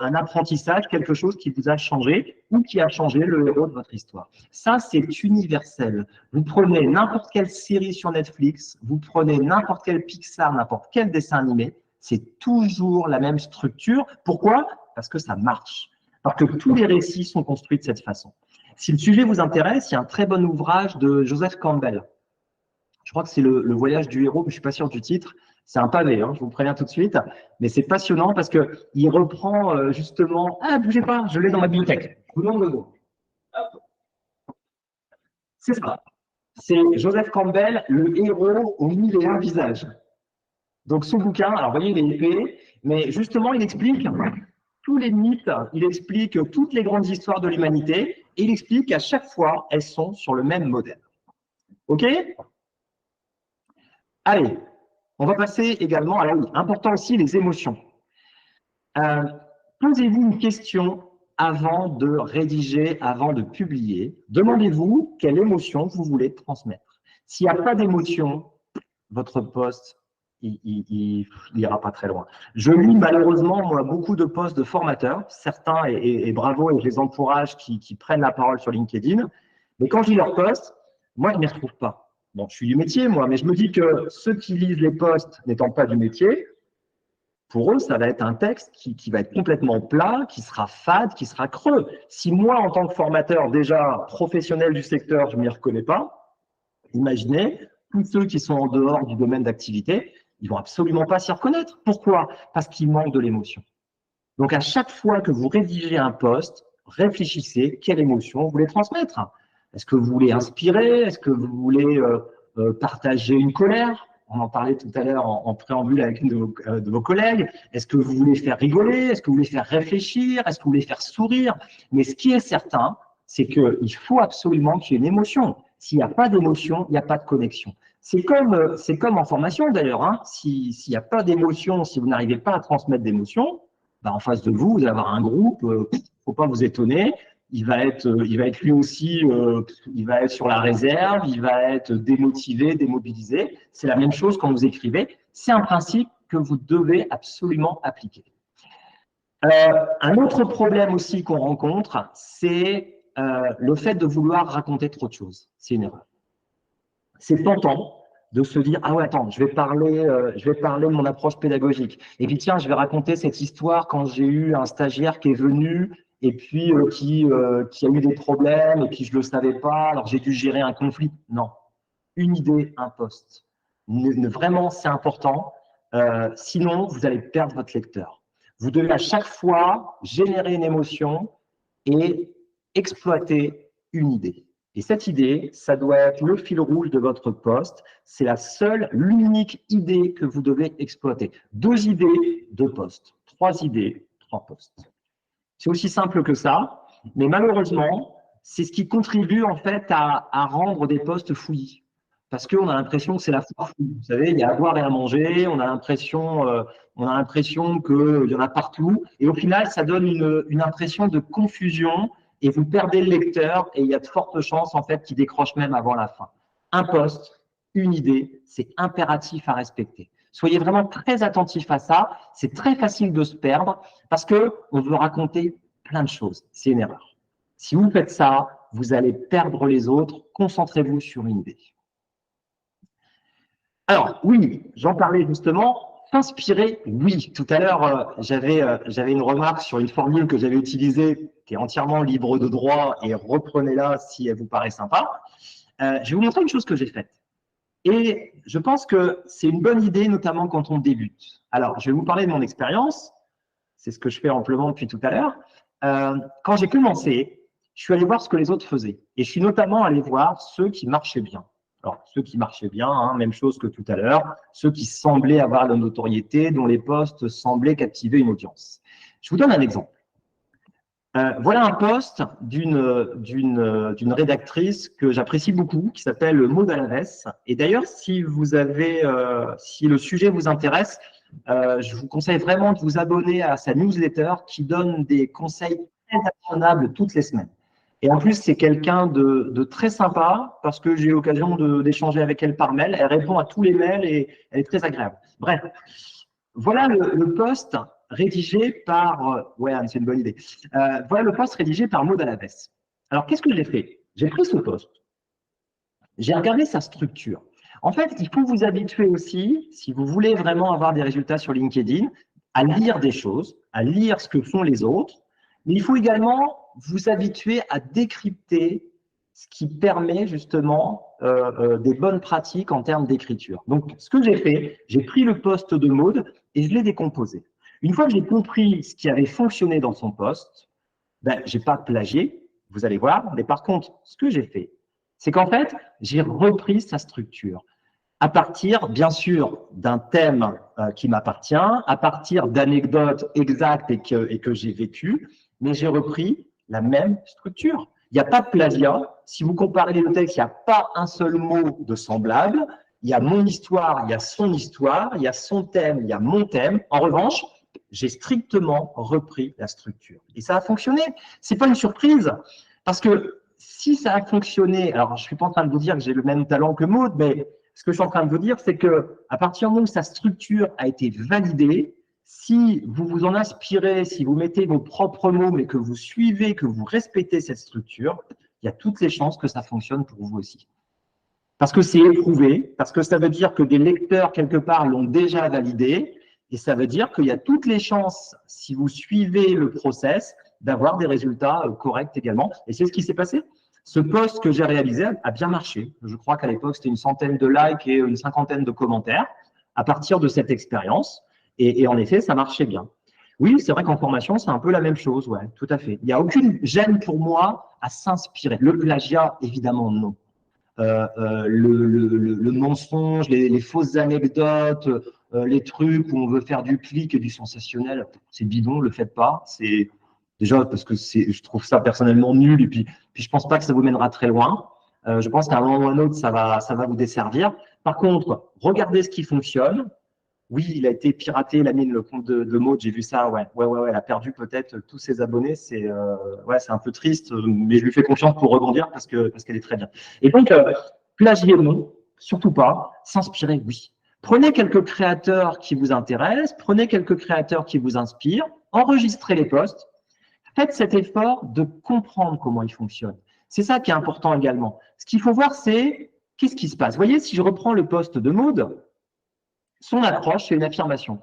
un apprentissage, quelque chose qui vous a changé ou qui a changé le héros de votre histoire. Ça, c'est universel. Vous prenez n'importe quelle série sur Netflix, vous prenez n'importe quel Pixar, n'importe quel dessin animé, c'est toujours la même structure. Pourquoi? Parce que ça marche. Parce que tous les récits sont construits de cette façon. Si le sujet vous intéresse, il y a un très bon ouvrage de Joseph Campbell. Je crois que c'est le voyage du héros, mais je ne suis pas sûr du titre. C'est un pavé, hein, je vous préviens tout de suite. Mais c'est passionnant parce qu'il reprend justement… Ah, bougez pas, je l'ai dans ma bibliothèque. Je vous demande le mot. C'est ça. C'est Joseph Campbell, le héros aux 1001 visages. Donc son bouquin, alors vous voyez, il est épais, mais justement, il explique tous les mythes, il explique toutes les grandes histoires de l'humanité, et il explique qu'à chaque fois, elles sont sur le même modèle. OK? Allez, on va passer également à la important aussi, les émotions. Posez-vous une question avant de rédiger, avant de publier. Demandez-vous quelle émotion vous voulez transmettre. S'il n'y a pas d'émotion, votre post, il n'ira pas très loin. Je lis malheureusement moi, beaucoup de posts de formateurs, certains, et bravo, et je les encourage, qui prennent la parole sur LinkedIn. Mais quand je lis leurs posts, moi, je ne m'y retrouve pas. Bon, je suis du métier, moi, mais je me dis que ceux qui lisent les posts n'étant pas du métier, pour eux, ça va être un texte qui va être complètement plat, qui sera fade, qui sera creux. Si moi, en tant que formateur déjà professionnel du secteur, je ne m'y reconnais pas, imaginez tous ceux qui sont en dehors du domaine d'activité, ils vont absolument pas s'y reconnaître. Pourquoi? Parce qu'il manque de l'émotion. Donc, à chaque fois que vous rédigez un post, réfléchissez quelle émotion vous voulez transmettre. Est-ce que vous voulez inspirer? Est-ce que vous voulez partager une colère? On en parlait tout à l'heure en préambule avec une de vos collègues. Est-ce que vous voulez faire rigoler? Est-ce que vous voulez faire réfléchir? Est-ce que vous voulez faire sourire? Mais ce qui est certain, c'est qu'il faut absolument qu'il y ait une émotion. S'il n'y a pas d'émotion, il n'y a pas de connexion. C'est comme en formation d'ailleurs. Hein. S'il n'y a pas d'émotion, si vous n'arrivez pas à transmettre d'émotion, ben en face de vous, vous allez avoir un groupe, il ne faut pas vous étonner, il va être lui aussi, il va être sur la réserve, il va être démotivé, démobilisé. C'est la même chose quand vous écrivez. C'est un principe que vous devez absolument appliquer. Un autre problème aussi qu'on rencontre, c'est le fait de vouloir raconter trop de choses. C'est une erreur. C'est tentant de se dire, ah ouais, attends, je vais parler de mon approche pédagogique. Et puis tiens, je vais raconter cette histoire quand j'ai eu un stagiaire qui est venu et puis qui a eu des problèmes et puis je ne le savais pas, alors j'ai dû gérer un conflit. Non, une idée, un poste. Vraiment, c'est important. Sinon, vous allez perdre votre lecteur. Vous devez à chaque fois générer une émotion et exploiter une idée. Et cette idée, ça doit être le fil rouge de votre poste. C'est l'unique idée que vous devez exploiter. 2 idées, 2 postes. 3 idées, 3 postes. C'est aussi simple que ça, mais malheureusement, c'est ce qui contribue en fait à rendre des postes fouillis. Parce qu'on a l'impression que c'est la foire fouille. Vous savez, il y a à boire et à manger, on a l'impression qu'il y en a partout. Et au final, ça donne une impression de confusion et vous perdez le lecteur et il y a de fortes chances en fait qu'il décroche même avant la fin. Un poste, une idée, c'est impératif à respecter. Soyez vraiment très attentifs à ça. C'est très facile de se perdre parce qu'on veut raconter plein de choses. C'est une erreur. Si vous faites ça, vous allez perdre les autres. Concentrez-vous sur une idée. Alors, oui, j'en parlais justement. S'inspirer, oui. Tout à l'heure, j'avais une remarque sur une formule que j'avais utilisée qui est entièrement libre de droit et reprenez-la si elle vous paraît sympa. Je vais vous montrer une chose que j'ai faite. Et je pense que c'est une bonne idée, notamment quand on débute. Alors, je vais vous parler de mon expérience. C'est ce que je fais amplement depuis tout à l'heure. Quand j'ai commencé, je suis allé voir ce que les autres faisaient. Et je suis notamment allé voir ceux qui marchaient bien. Alors, ceux qui marchaient bien, hein, même chose que tout à l'heure, ceux qui semblaient avoir la notoriété, dont les posts semblaient captiver une audience. Je vous donne un exemple. Voilà un post d'une rédactrice que j'apprécie beaucoup, qui s'appelle Maud Alves. Et d'ailleurs, si le sujet vous intéresse, je vous conseille vraiment de vous abonner à sa newsletter qui donne des conseils très actionnables toutes les semaines. Et en plus, c'est quelqu'un de très sympa parce que j'ai eu l'occasion d'échanger avec elle par mail. Elle répond à tous les mails et elle est très agréable. Bref, voilà le post rédigé par… ouais, Anne, c'est une bonne idée. Voilà le post rédigé par Maud Alves. Alors, qu'est-ce que j'ai fait? J'ai pris ce post. J'ai regardé sa structure. En fait, il faut vous habituer aussi, si vous voulez vraiment avoir des résultats sur LinkedIn, à lire des choses, à lire ce que font les autres. Mais il faut également vous habituer à décrypter ce qui permet justement des bonnes pratiques en termes d'écriture. Donc, ce que j'ai fait, j'ai pris le post de Maud et je l'ai décomposé. Une fois que j'ai compris ce qui avait fonctionné dans son post, ben, je n'ai pas plagié, vous allez voir, mais par contre, ce que j'ai fait, c'est qu'en fait, j'ai repris sa structure à partir, bien sûr, d'un thème qui m'appartient, à partir d'anecdotes exactes et que j'ai vécues, mais j'ai repris la même structure. Il n'y a pas de plagiat. Si vous comparez les deux textes, il n'y a pas un seul mot de semblable. Il y a mon histoire, il y a son histoire, il y a son thème, il y a mon thème. En revanche, j'ai strictement repris la structure. Et ça a fonctionné. Ce n'est pas une surprise, parce que si ça a fonctionné, alors je ne suis pas en train de vous dire que j'ai le même talent que Maud, mais ce que je suis en train de vous dire, c'est qu'à partir du moment où sa structure a été validée, si vous vous en inspirez, si vous mettez vos propres mots, mais que vous suivez, que vous respectez cette structure, il y a toutes les chances que ça fonctionne pour vous aussi. Parce que c'est éprouvé, parce que ça veut dire que des lecteurs, quelque part, l'ont déjà validé, et ça veut dire qu'il y a toutes les chances, si vous suivez le process, d'avoir des résultats corrects également. Et c'est ce qui s'est passé. Ce post que j'ai réalisé a bien marché. Je crois qu'à l'époque, c'était une centaine de likes et une cinquantaine de commentaires à partir de cette expérience. Et en effet, ça marchait bien. Oui, c'est vrai qu'en formation, c'est un peu la même chose, ouais, tout à fait. Il n'y a aucune gêne pour moi à s'inspirer. Le plagiat, évidemment, non. Le mensonge, les fausses anecdotes, les trucs où on veut faire du clic et du sensationnel, c'est bidon, ne le faites pas. C'est déjà parce que je trouve ça personnellement nul et puis je pense pas que ça vous mènera très loin. Je pense qu'à un moment ou à un autre, ça va vous desservir. Par contre, regardez ce qui fonctionne, Oui, il a été piraté, Lamine, le compte de Maud, j'ai vu ça, ouais. Ouais, elle a perdu peut-être tous ses abonnés, c'est un peu triste, mais je lui fais confiance pour rebondir parce qu'elle est très bien. Et donc, plagier, non, surtout pas, s'inspirer, oui. Prenez quelques créateurs qui vous intéressent, prenez quelques créateurs qui vous inspirent, enregistrez les posts, faites cet effort de comprendre comment ils fonctionnent. C'est ça qui est important également. Ce qu'il faut voir, c'est qu'est-ce qui se passe. Vous voyez, si je reprends le post de Maud, son approche, c'est une affirmation.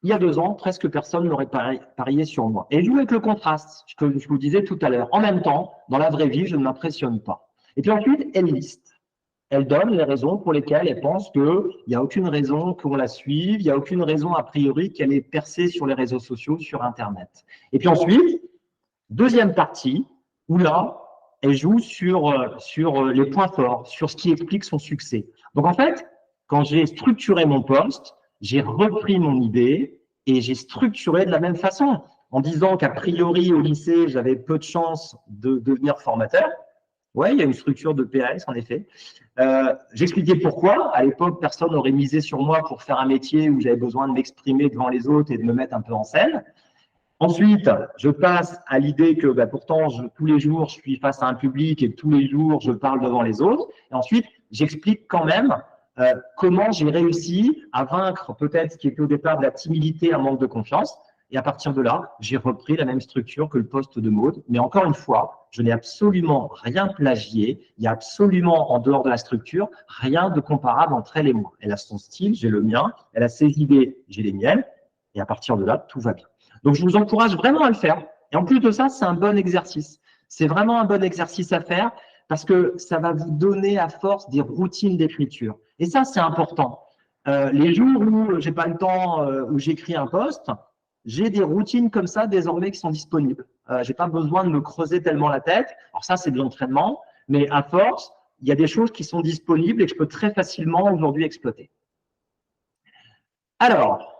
Il y a 2 ans, presque personne n'aurait parié sur moi. Et joue avec le contraste, que je vous disais tout à l'heure. En même temps, dans la vraie vie, je ne m'impressionne pas. Et puis ensuite, elle liste. Elle donne les raisons pour lesquelles elle pense qu'il n'y a aucune raison qu'on la suive, il n'y a aucune raison a priori qu'elle est percée sur les réseaux sociaux, sur Internet. Et puis ensuite, deuxième partie, où là, elle joue sur les points forts, sur ce qui explique son succès. Donc en fait, quand j'ai structuré mon poste, j'ai repris mon idée et j'ai structuré de la même façon, en disant qu'a priori au lycée, j'avais peu de chances de devenir formateur. Oui, il y a une structure de PAS, en effet. J'expliquais pourquoi. À l'époque, personne n'aurait misé sur moi pour faire un métier où j'avais besoin de m'exprimer devant les autres et de me mettre un peu en scène. Ensuite, je passe à l'idée que pourtant, tous les jours, je suis face à un public et tous les jours, je parle devant les autres. Et ensuite, j'explique quand même comment j'ai réussi à vaincre peut-être ce qui était au départ de la timidité, un manque de confiance. Et à partir de là, j'ai repris la même structure que le poste de Maud. Mais encore une fois, je n'ai absolument rien plagié. Il y a absolument, en dehors de la structure, rien de comparable entre elle et moi. Elle a son style, j'ai le mien. Elle a ses idées, j'ai les miennes. Et à partir de là, tout va bien. Donc, je vous encourage vraiment à le faire. Et en plus de ça, c'est un bon exercice. C'est vraiment un bon exercice à faire parce que ça va vous donner à force des routines d'écriture. Et ça, c'est important. Les jours où j'ai pas le temps, où j'écris un post, j'ai des routines comme ça désormais qui sont disponibles. J'ai pas besoin de me creuser tellement la tête. Alors ça, c'est de l'entraînement, mais à force, il y a des choses qui sont disponibles et que je peux très facilement aujourd'hui exploiter. Alors,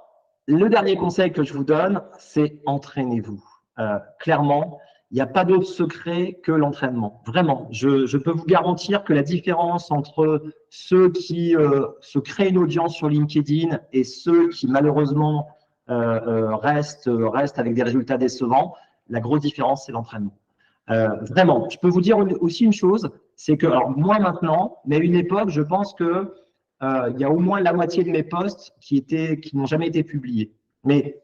le dernier conseil que je vous donne, c'est entraînez-vous. Clairement, il n'y a pas d'autre secret que l'entraînement. Vraiment, je peux vous garantir que la différence entre ceux qui se créent une audience sur LinkedIn et ceux qui malheureusement restent avec des résultats décevants, la grosse différence, c'est l'entraînement. Vraiment, je peux vous dire aussi une chose, c'est que, alors moi maintenant, mais à une époque, je pense que il y a au moins la moitié de mes posts qui n'ont jamais été publiés. Mais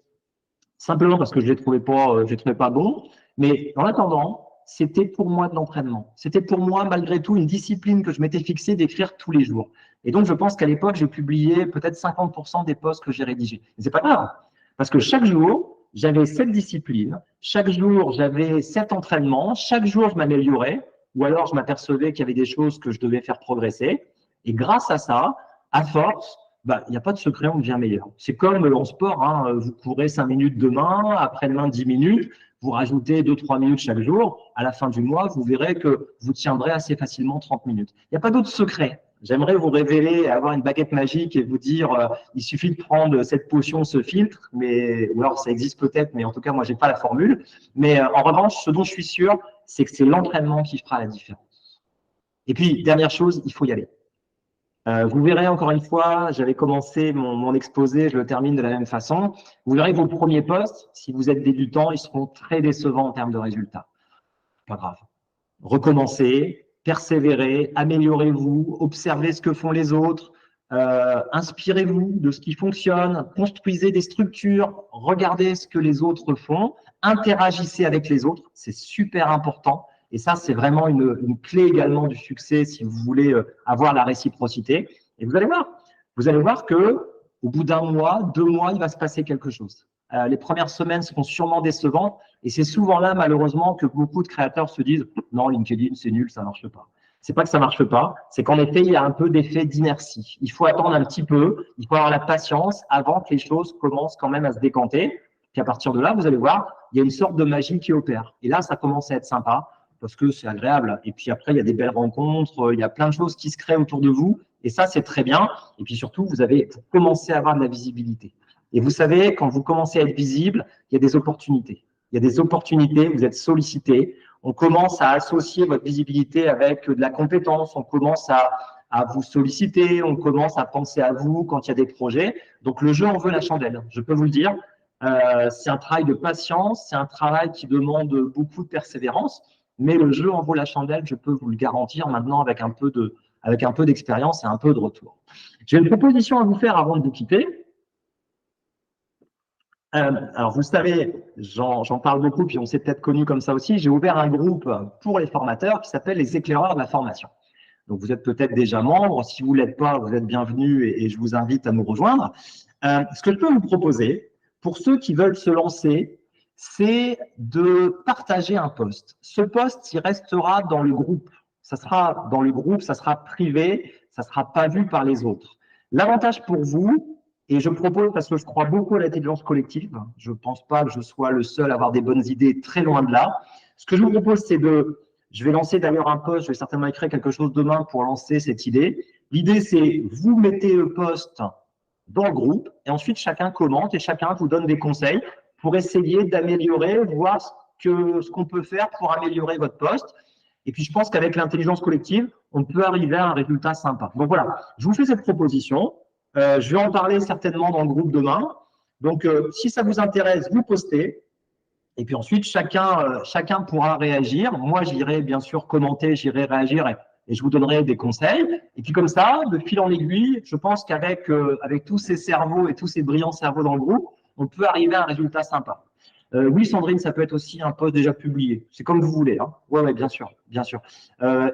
simplement parce que je les trouvais pas bons. Mais en attendant, c'était pour moi de l'entraînement. C'était pour moi, malgré tout, une discipline que je m'étais fixée d'écrire tous les jours. Et donc, je pense qu'à l'époque, j'ai publié peut-être 50% des posts que j'ai rédigés. Mais c'est pas grave, parce que chaque jour, j'avais cette discipline. Chaque jour, j'avais cet entraînement. Chaque jour, je m'améliorais. Ou alors, je m'apercevais qu'il y avait des choses que je devais faire progresser. Et grâce à ça, à force, il n'y a pas de secret, on devient meilleur. C'est comme en sport, hein, vous courez 5 minutes demain, après-demain 10 minutes, vous rajoutez 2-3 minutes chaque jour. À la fin du mois, vous verrez que vous tiendrez assez facilement 30 minutes. Il n'y a pas d'autre secret. J'aimerais vous révéler, avoir une baguette magique et vous dire il suffit de prendre cette potion, ce filtre, ou alors ça existe peut-être, mais en tout cas, moi, je n'ai pas la formule. Mais en revanche, ce dont je suis sûr, c'est que c'est l'entraînement qui fera la différence. Et puis, dernière chose, il faut y aller. Vous verrez encore une fois, j'avais commencé mon exposé, je le termine de la même façon. Vous verrez que vos premiers posts, si vous êtes débutant, ils seront très décevants en termes de résultats. Pas grave. Recommencez, persévérez, améliorez-vous, observez ce que font les autres, inspirez-vous de ce qui fonctionne, construisez des structures, regardez ce que les autres font, interagissez avec les autres, c'est super important. Et ça, c'est vraiment une clé également du succès si vous voulez avoir la réciprocité. Et vous allez voir que au bout d'un mois, 2 mois, il va se passer quelque chose. Les premières semaines seront sûrement décevantes et c'est souvent là, malheureusement, que beaucoup de créateurs se disent « Non, LinkedIn, c'est nul, ça marche pas ». C'est pas que ça marche pas, c'est qu'en effet, il y a un peu d'effet d'inertie. Il faut attendre un petit peu, il faut avoir la patience avant que les choses commencent quand même à se décanter. Puis à partir de là, vous allez voir, il y a une sorte de magie qui opère. Et là, ça commence à être sympa parce que c'est agréable. Et puis après, il y a des belles rencontres, il y a plein de choses qui se créent autour de vous. Et ça, c'est très bien. Et puis surtout, vous commencez à avoir de la visibilité. Et vous savez, quand vous commencez à être visible, il y a des opportunités. Il y a des opportunités, vous êtes sollicité. On commence à associer votre visibilité avec de la compétence. On commence à à vous solliciter, on commence à penser à vous quand il y a des projets. Donc, le jeu en veut la chandelle, je peux vous le dire. C'est un travail de patience, c'est un travail qui demande beaucoup de persévérance, mais le jeu en vaut la chandelle, je peux vous le garantir maintenant avec un peu d'expérience et un peu de retour. J'ai une proposition à vous faire avant de vous quitter. Alors, vous le savez, j'en parle beaucoup, puis on s'est peut-être connu comme ça aussi. J'ai ouvert un groupe pour les formateurs qui s'appelle les éclaireurs de la formation. Donc, vous êtes peut-être déjà membre. Si vous ne l'êtes pas, vous êtes bienvenus et je vous invite à nous rejoindre. Ce que je peux vous proposer, pour ceux qui veulent se lancer, c'est de partager un post. Ce post, il restera dans le groupe. Ça sera dans le groupe, ça sera privé, ça ne sera pas vu par les autres. L'avantage pour vous, et je propose, parce que je crois beaucoup à l'intelligence collective, je ne pense pas que je sois le seul à avoir des bonnes idées, très loin de là. Ce que je vous propose, c'est je vais lancer d'ailleurs un post, je vais certainement écrire quelque chose demain pour lancer cette idée. L'idée, c'est vous mettez le post dans le groupe et ensuite chacun commente et chacun vous donne des conseils pour essayer d'améliorer, voir ce qu'on peut faire pour améliorer votre post. Et puis, je pense qu'avec l'intelligence collective, on peut arriver à un résultat sympa. Donc voilà, je vous fais cette proposition. Je vais en parler certainement dans le groupe demain. Donc, si ça vous intéresse, vous postez. Et puis ensuite, chacun pourra réagir. Moi, j'irai bien sûr commenter, j'irai réagir et je vous donnerai des conseils. Et puis comme ça, de fil en aiguille, je pense qu'avec avec tous ces cerveaux et tous ces brillants cerveaux dans le groupe, on peut arriver à un résultat sympa. Oui, Sandrine, ça peut être aussi un post déjà publié. C'est comme vous voulez. Hein. Ouais, bien sûr, bien sûr.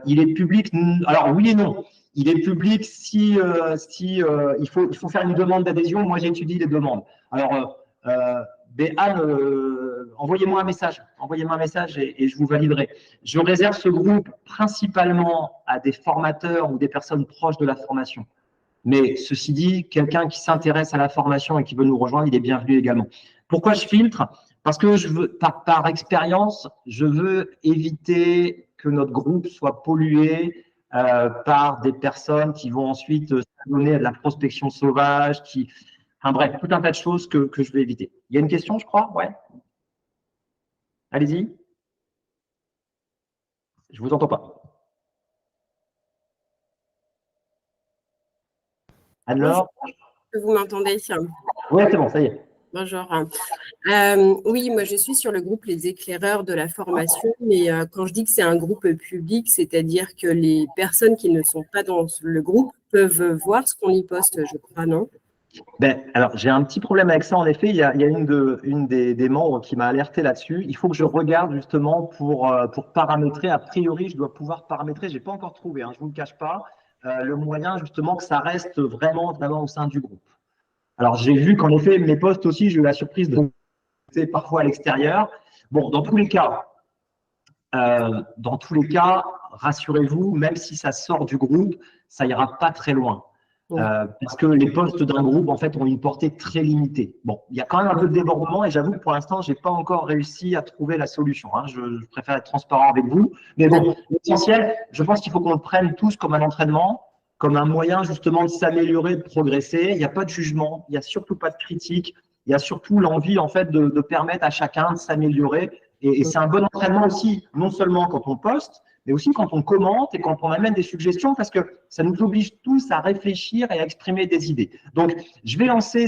Il est public. Alors oui et non. Il est public si il faut faire une demande d'adhésion. Moi, j'étudie les demandes. Alors, Anne, envoyez-moi un message. Envoyez-moi un message et je vous validerai. Je réserve ce groupe principalement à des formateurs ou des personnes proches de la formation. Mais ceci dit, quelqu'un qui s'intéresse à la formation et qui veut nous rejoindre, il est bienvenu également. Pourquoi je filtre? Parce que je veux, par expérience, je veux éviter que notre groupe soit pollué par des personnes qui vont ensuite s'adonner à de la prospection sauvage, enfin bref, tout un tas de choses que je vais éviter. Il y a une question, je crois? Ouais. Allez-y. Je vous entends pas. Alors? Vous m'entendez? Oui, c'est bon, ça y est. Bonjour. Oui, moi je suis sur le groupe Les Éclaireurs de la formation, mais quand je dis que c'est un groupe public, c'est-à-dire que les personnes qui ne sont pas dans le groupe peuvent voir ce qu'on y poste, je crois, non? Alors, j'ai un petit problème avec ça. En effet, il y a une des membres qui m'a alerté là-dessus. Il faut que je regarde justement pour paramétrer. A priori, je dois pouvoir paramétrer. Je n'ai pas encore trouvé, hein, je ne vous le cache pas, le moyen justement que ça reste vraiment au sein du groupe. Alors, j'ai vu qu'en effet, mes posts aussi, j'ai eu la surprise de parfois à l'extérieur. Bon, dans tous les cas, rassurez-vous, même si ça sort du groupe, ça ira pas très loin. Parce que les postes d'un groupe, en fait, ont une portée très limitée. Bon, il y a quand même un peu de débordement et j'avoue que pour l'instant, je n'ai pas encore réussi à trouver la solution. Hein. Je préfère être transparent avec vous. Mais bon, l'essentiel, je pense qu'il faut qu'on le prenne tous comme un entraînement, comme un moyen justement de s'améliorer, de progresser. Il n'y a pas de jugement, il n'y a surtout pas de critique. Il y a surtout l'envie, en fait, de permettre à chacun de s'améliorer. Et c'est un bon entraînement aussi, non seulement quand on poste, mais aussi quand on commente et quand on amène des suggestions, parce que ça nous oblige tous à réfléchir et à exprimer des idées. Donc, je vais lancer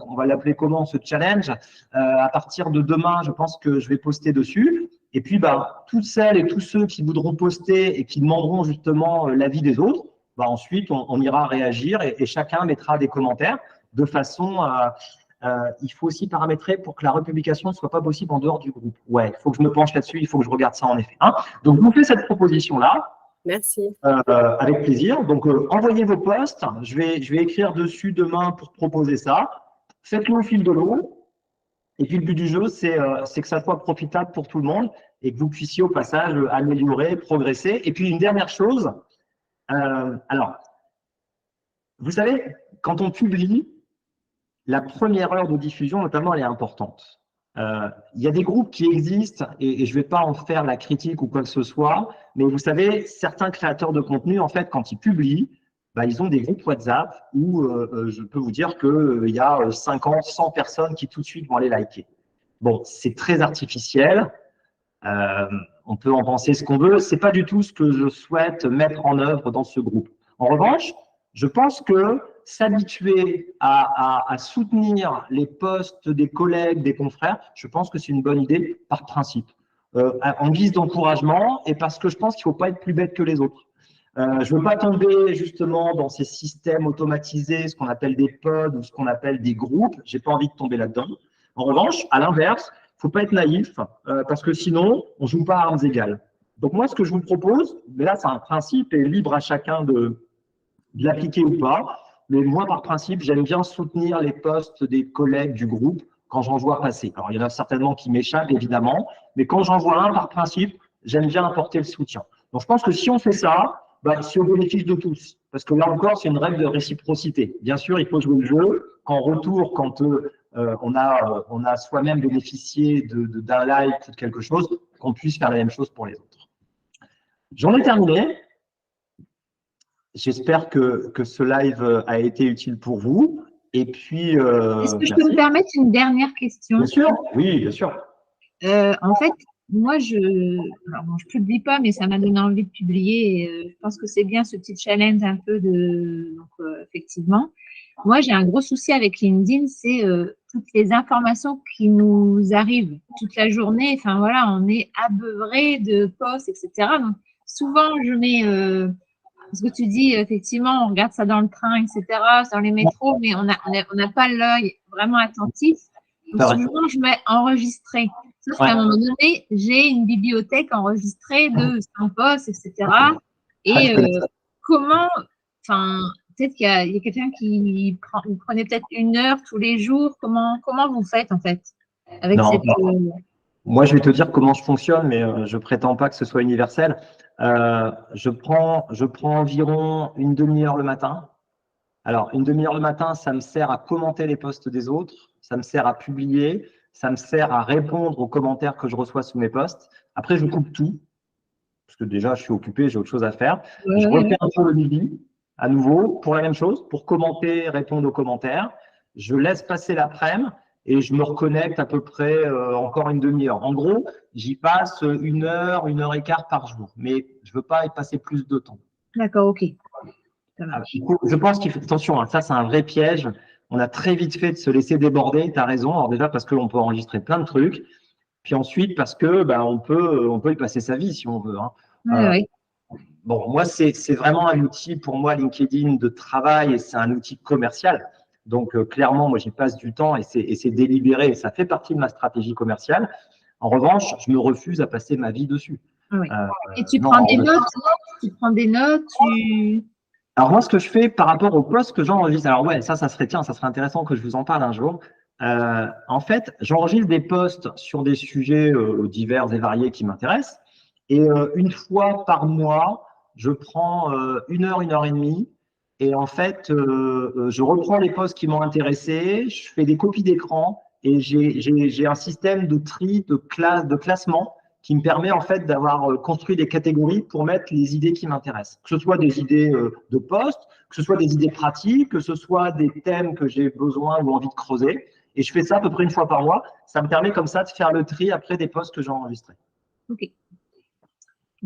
on va l'appeler comment, ce challenge. À partir de demain, je pense que je vais poster dessus. Et puis, toutes celles et tous ceux qui voudront poster et qui demanderont justement l'avis des autres, ensuite, on ira réagir et chacun mettra des commentaires de façon à… il faut aussi paramétrer pour que la republication ne soit pas possible en dehors du groupe. Ouais, il faut que je me penche là-dessus, il faut que je regarde ça en effet. Hein. Donc, je vous fais cette proposition-là. Merci. Avec plaisir. Donc, envoyez vos posts. Je vais écrire dessus demain pour proposer ça. Faites-le au fil de l'eau. Et puis, le but du jeu, c'est que ça soit profitable pour tout le monde et que vous puissiez au passage améliorer, progresser. Et puis, une dernière chose. Alors, vous savez, quand on publie, la première heure de diffusion, notamment, elle est importante. Il y a des groupes qui existent, et je ne vais pas en faire la critique ou quoi que ce soit, mais vous savez, certains créateurs de contenu, en fait, quand ils publient, ils ont des groupes WhatsApp où je peux vous dire qu'il y a 50, 100 personnes qui tout de suite vont aller liker. Bon, c'est très artificiel. on peut en penser ce qu'on veut. C'est pas du tout ce que je souhaite mettre en œuvre dans ce groupe. En revanche, je pense que s'habituer à soutenir les posts des collègues, des confrères, je pense que c'est une bonne idée par principe, en guise d'encouragement et parce que je pense qu'il ne faut pas être plus bête que les autres. Je ne veux pas tomber justement dans ces systèmes automatisés, ce qu'on appelle des pods ou ce qu'on appelle des groupes. Je n'ai pas envie de tomber là-dedans. En revanche, à l'inverse, il ne faut pas être naïf parce que sinon, on ne joue pas à armes égales. Donc moi, ce que je vous propose, mais là, c'est un principe et libre à chacun de l'appliquer ou pas. Mais moi, par principe, j'aime bien soutenir les posts des collègues du groupe quand j'en vois passer. Alors, il y en a certainement qui m'échappent, évidemment, mais quand j'en vois un, par principe, j'aime bien apporter le soutien. Donc, je pense que si on fait ça, c'est au bénéfice de tous. Parce que là encore, c'est une règle de réciprocité. Bien sûr, il faut jouer le jeu. En retour, quand on a soi-même bénéficié d'un like ou de quelque chose, qu'on puisse faire la même chose pour les autres. J'en ai terminé. J'espère que ce live a été utile pour vous. Et puis, est-ce que je peux me permettre une dernière question? Bien sûr, oui, bien sûr. En fait, moi, je publie pas, mais ça m'a donné envie de publier. Et, je pense que c'est bien ce petit challenge un peu effectivement. Moi, j'ai un gros souci avec LinkedIn, c'est toutes les informations qui nous arrivent toute la journée. Enfin, voilà, on est abeuvré de posts, etc. Donc, souvent, je mets… ce que tu dis, effectivement, on regarde ça dans le train, etc., dans les métros, mais on n'a pas l'œil vraiment attentif. Donc, souvent, je mets enregistrer. Sauf qu'à un moment donné, j'ai une bibliothèque enregistrée de 100 posts, etc. Et comment, enfin, peut-être qu'il y a quelqu'un qui prenait peut-être 1 heure tous les jours. Comment vous faites, en fait, avec cette… Moi, je vais te dire comment je fonctionne, mais je prétends pas que ce soit universel. Je prends environ une demi-heure le matin. Alors, une demi-heure le matin, ça me sert à commenter les posts des autres, ça me sert à publier, ça me sert à répondre aux commentaires que je reçois sous mes posts. Après, je coupe tout, parce que déjà, je suis occupé, j'ai autre chose à faire. Je refais un peu le midi, à nouveau, pour la même chose, pour commenter, répondre aux commentaires. Je laisse passer l'après-midi et je me reconnecte à peu près encore une demi-heure. En gros, j'y passe 1 heure, 1 heure et quart par jour, mais je ne veux pas y passer plus de temps. D'accord, ok. Je pense qu'il faut… Attention, hein, ça c'est un vrai piège. On a très vite fait de se laisser déborder, tu as raison. Alors déjà parce qu'on peut enregistrer plein de trucs, puis ensuite parce que on peut y passer sa vie si on veut. Hein. Oui. Bon, moi, c'est vraiment un outil pour moi, LinkedIn, de travail et c'est un outil commercial. Donc, clairement, moi, j'y passe du temps et c'est délibéré et ça fait partie de ma stratégie commerciale. En revanche, je me refuse à passer ma vie dessus. Oui. Et tu prends des notes? Tu prends des notes? Alors, moi, ce que je fais par rapport aux posts que j'enregistre, alors ouais, ça serait intéressant que je vous en parle un jour. En fait, j'enregistre des posts sur des sujets divers et variés qui m'intéressent. Et une fois par mois, je prends 1 heure, 1 heure et demie. Et en fait, je reprends les posts qui m'ont intéressé, je fais des copies d'écran et j'ai un système de tri, de classement qui me permet en fait d'avoir construit des catégories pour mettre les idées qui m'intéressent. Que ce soit des idées de posts, que ce soit des idées pratiques, que ce soit des thèmes que j'ai besoin ou envie de creuser. Et je fais ça à peu près 1 fois par mois. Ça me permet comme ça de faire le tri après des posts que j'ai enregistrés. Ok.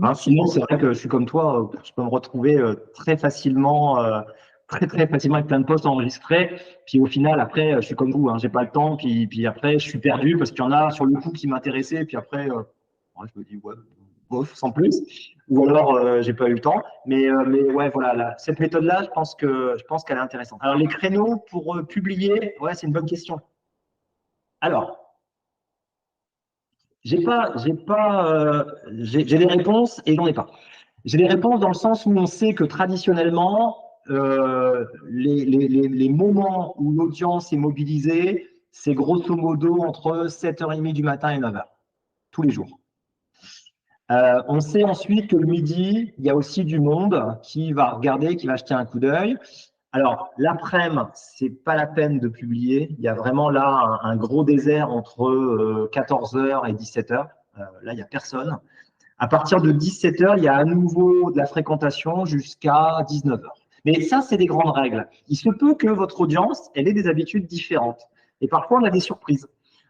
Hein, sinon, c'est vrai que je suis comme toi, je peux me retrouver très facilement avec plein de posts enregistrés. Puis au final, après, je suis comme vous, hein, j'ai pas le temps. Puis après, je suis perdu parce qu'il y en a sur le coup qui m'intéressaient. Puis après, je me dis, ouais, bof, sans plus. Ou alors, j'ai pas eu le temps. Mais ouais, voilà, cette méthode-là, je pense qu'elle est intéressante. Alors, les créneaux pour publier, ouais, c'est une bonne question. Alors, j'ai des réponses et j'en ai pas. J'ai des réponses dans le sens où on sait que traditionnellement, les moments où l'audience est mobilisée, c'est grosso modo entre 7h30 du matin et 9h, tous les jours. On sait ensuite que le midi, il y a aussi du monde qui va regarder, qui va jeter un coup d'œil. Alors, l'après-midi, c'est pas la peine de publier. Il y a vraiment là un gros désert entre 14h et 17h. Là, il n'y a personne. À partir de 17h, il y a à nouveau de la fréquentation jusqu'à 19h. Mais ça, c'est des grandes règles. Il se peut que votre audience, elle ait des habitudes différentes. Et parfois, on a des surprises.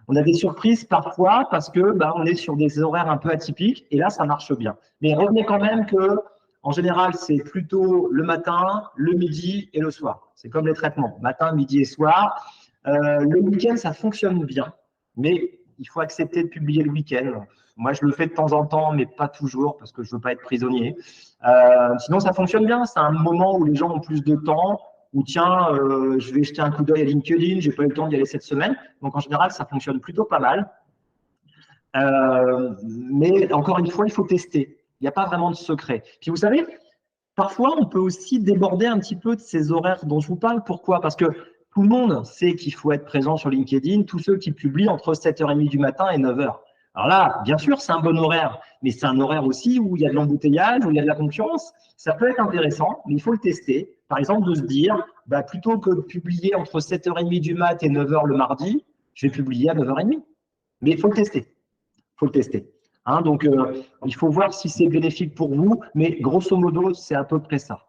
On a des surprises parfois parce que on est sur des horaires un peu atypiques et là, ça marche bien. Mais retenez quand même que, en général, c'est plutôt le matin, le midi et le soir. C'est comme les traitements, matin, midi et soir. Le week-end, ça fonctionne bien, mais il faut accepter de publier le week-end. Moi, je le fais de temps en temps, mais pas toujours, parce que je ne veux pas être prisonnier. Sinon, ça fonctionne bien. C'est un moment où les gens ont plus de temps, où tiens, je vais jeter un coup d'œil à LinkedIn, je n'ai pas eu le temps d'y aller cette semaine. Donc, en général, ça fonctionne plutôt pas mal. Mais encore une fois, il faut tester. Il n'y a pas vraiment de secret. Puis vous savez, parfois, on peut aussi déborder un petit peu de ces horaires dont je vous parle. Pourquoi? Parce que tout le monde sait qu'il faut être présent sur LinkedIn, tous ceux qui publient entre 7h30 du matin et 9h. Alors là, bien sûr, c'est un bon horaire, mais c'est un horaire aussi où il y a de l'embouteillage, où il y a de la concurrence. Ça peut être intéressant, mais il faut le tester. Par exemple, de se dire, plutôt que de publier entre 7h30 du mat et 9h le mardi, je vais publier à 9h30. Mais il faut le tester. Il faut le tester. Donc, il faut voir si c'est bénéfique pour vous, mais grosso modo, c'est à peu près ça.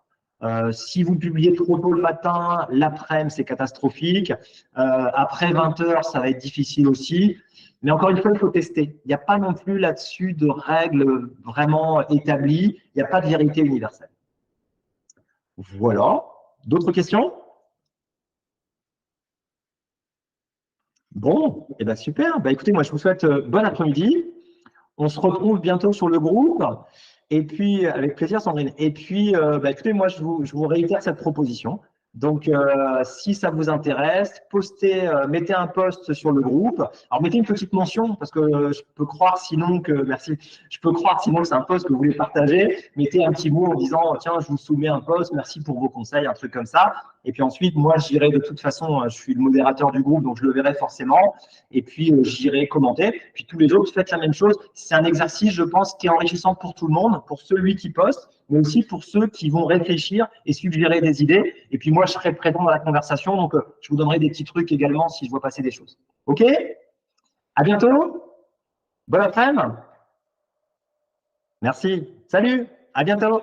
Si vous publiez trop tôt le matin, l'après-midi, c'est catastrophique. Après 20h, ça va être difficile aussi. Mais encore une fois, il faut tester. Il n'y a pas non plus là-dessus de règles vraiment établies. Il n'y a pas de vérité universelle. Voilà. D'autres questions? Bon, et super. Écoutez, moi, je vous souhaite bon après-midi. On se retrouve bientôt sur le groupe. Et puis, avec plaisir, Sandrine. Et puis, écoutez, moi, je vous réitère cette proposition. Donc, si ça vous intéresse, postez, mettez un post sur le groupe. Alors, mettez une petite mention parce que je peux croire sinon que, merci, je peux croire sinon que c'est un post que vous voulez partager. Mettez un petit mot en disant, tiens, je vous soumets un post, merci pour vos conseils, un truc comme ça. Et puis ensuite, moi, j'irai de toute façon, je suis le modérateur du groupe, donc je le verrai forcément. Et puis, j'irai commenter. Puis tous les autres, faites la même chose. C'est un exercice, je pense, qui est enrichissant pour tout le monde, pour celui qui poste, mais aussi pour ceux qui vont réfléchir et suggérer des idées. Et puis moi, je serai présent dans la conversation, donc je vous donnerai des petits trucs également si je vois passer des choses. OK? À bientôt. Bon après-midi. Merci. Salut. À bientôt.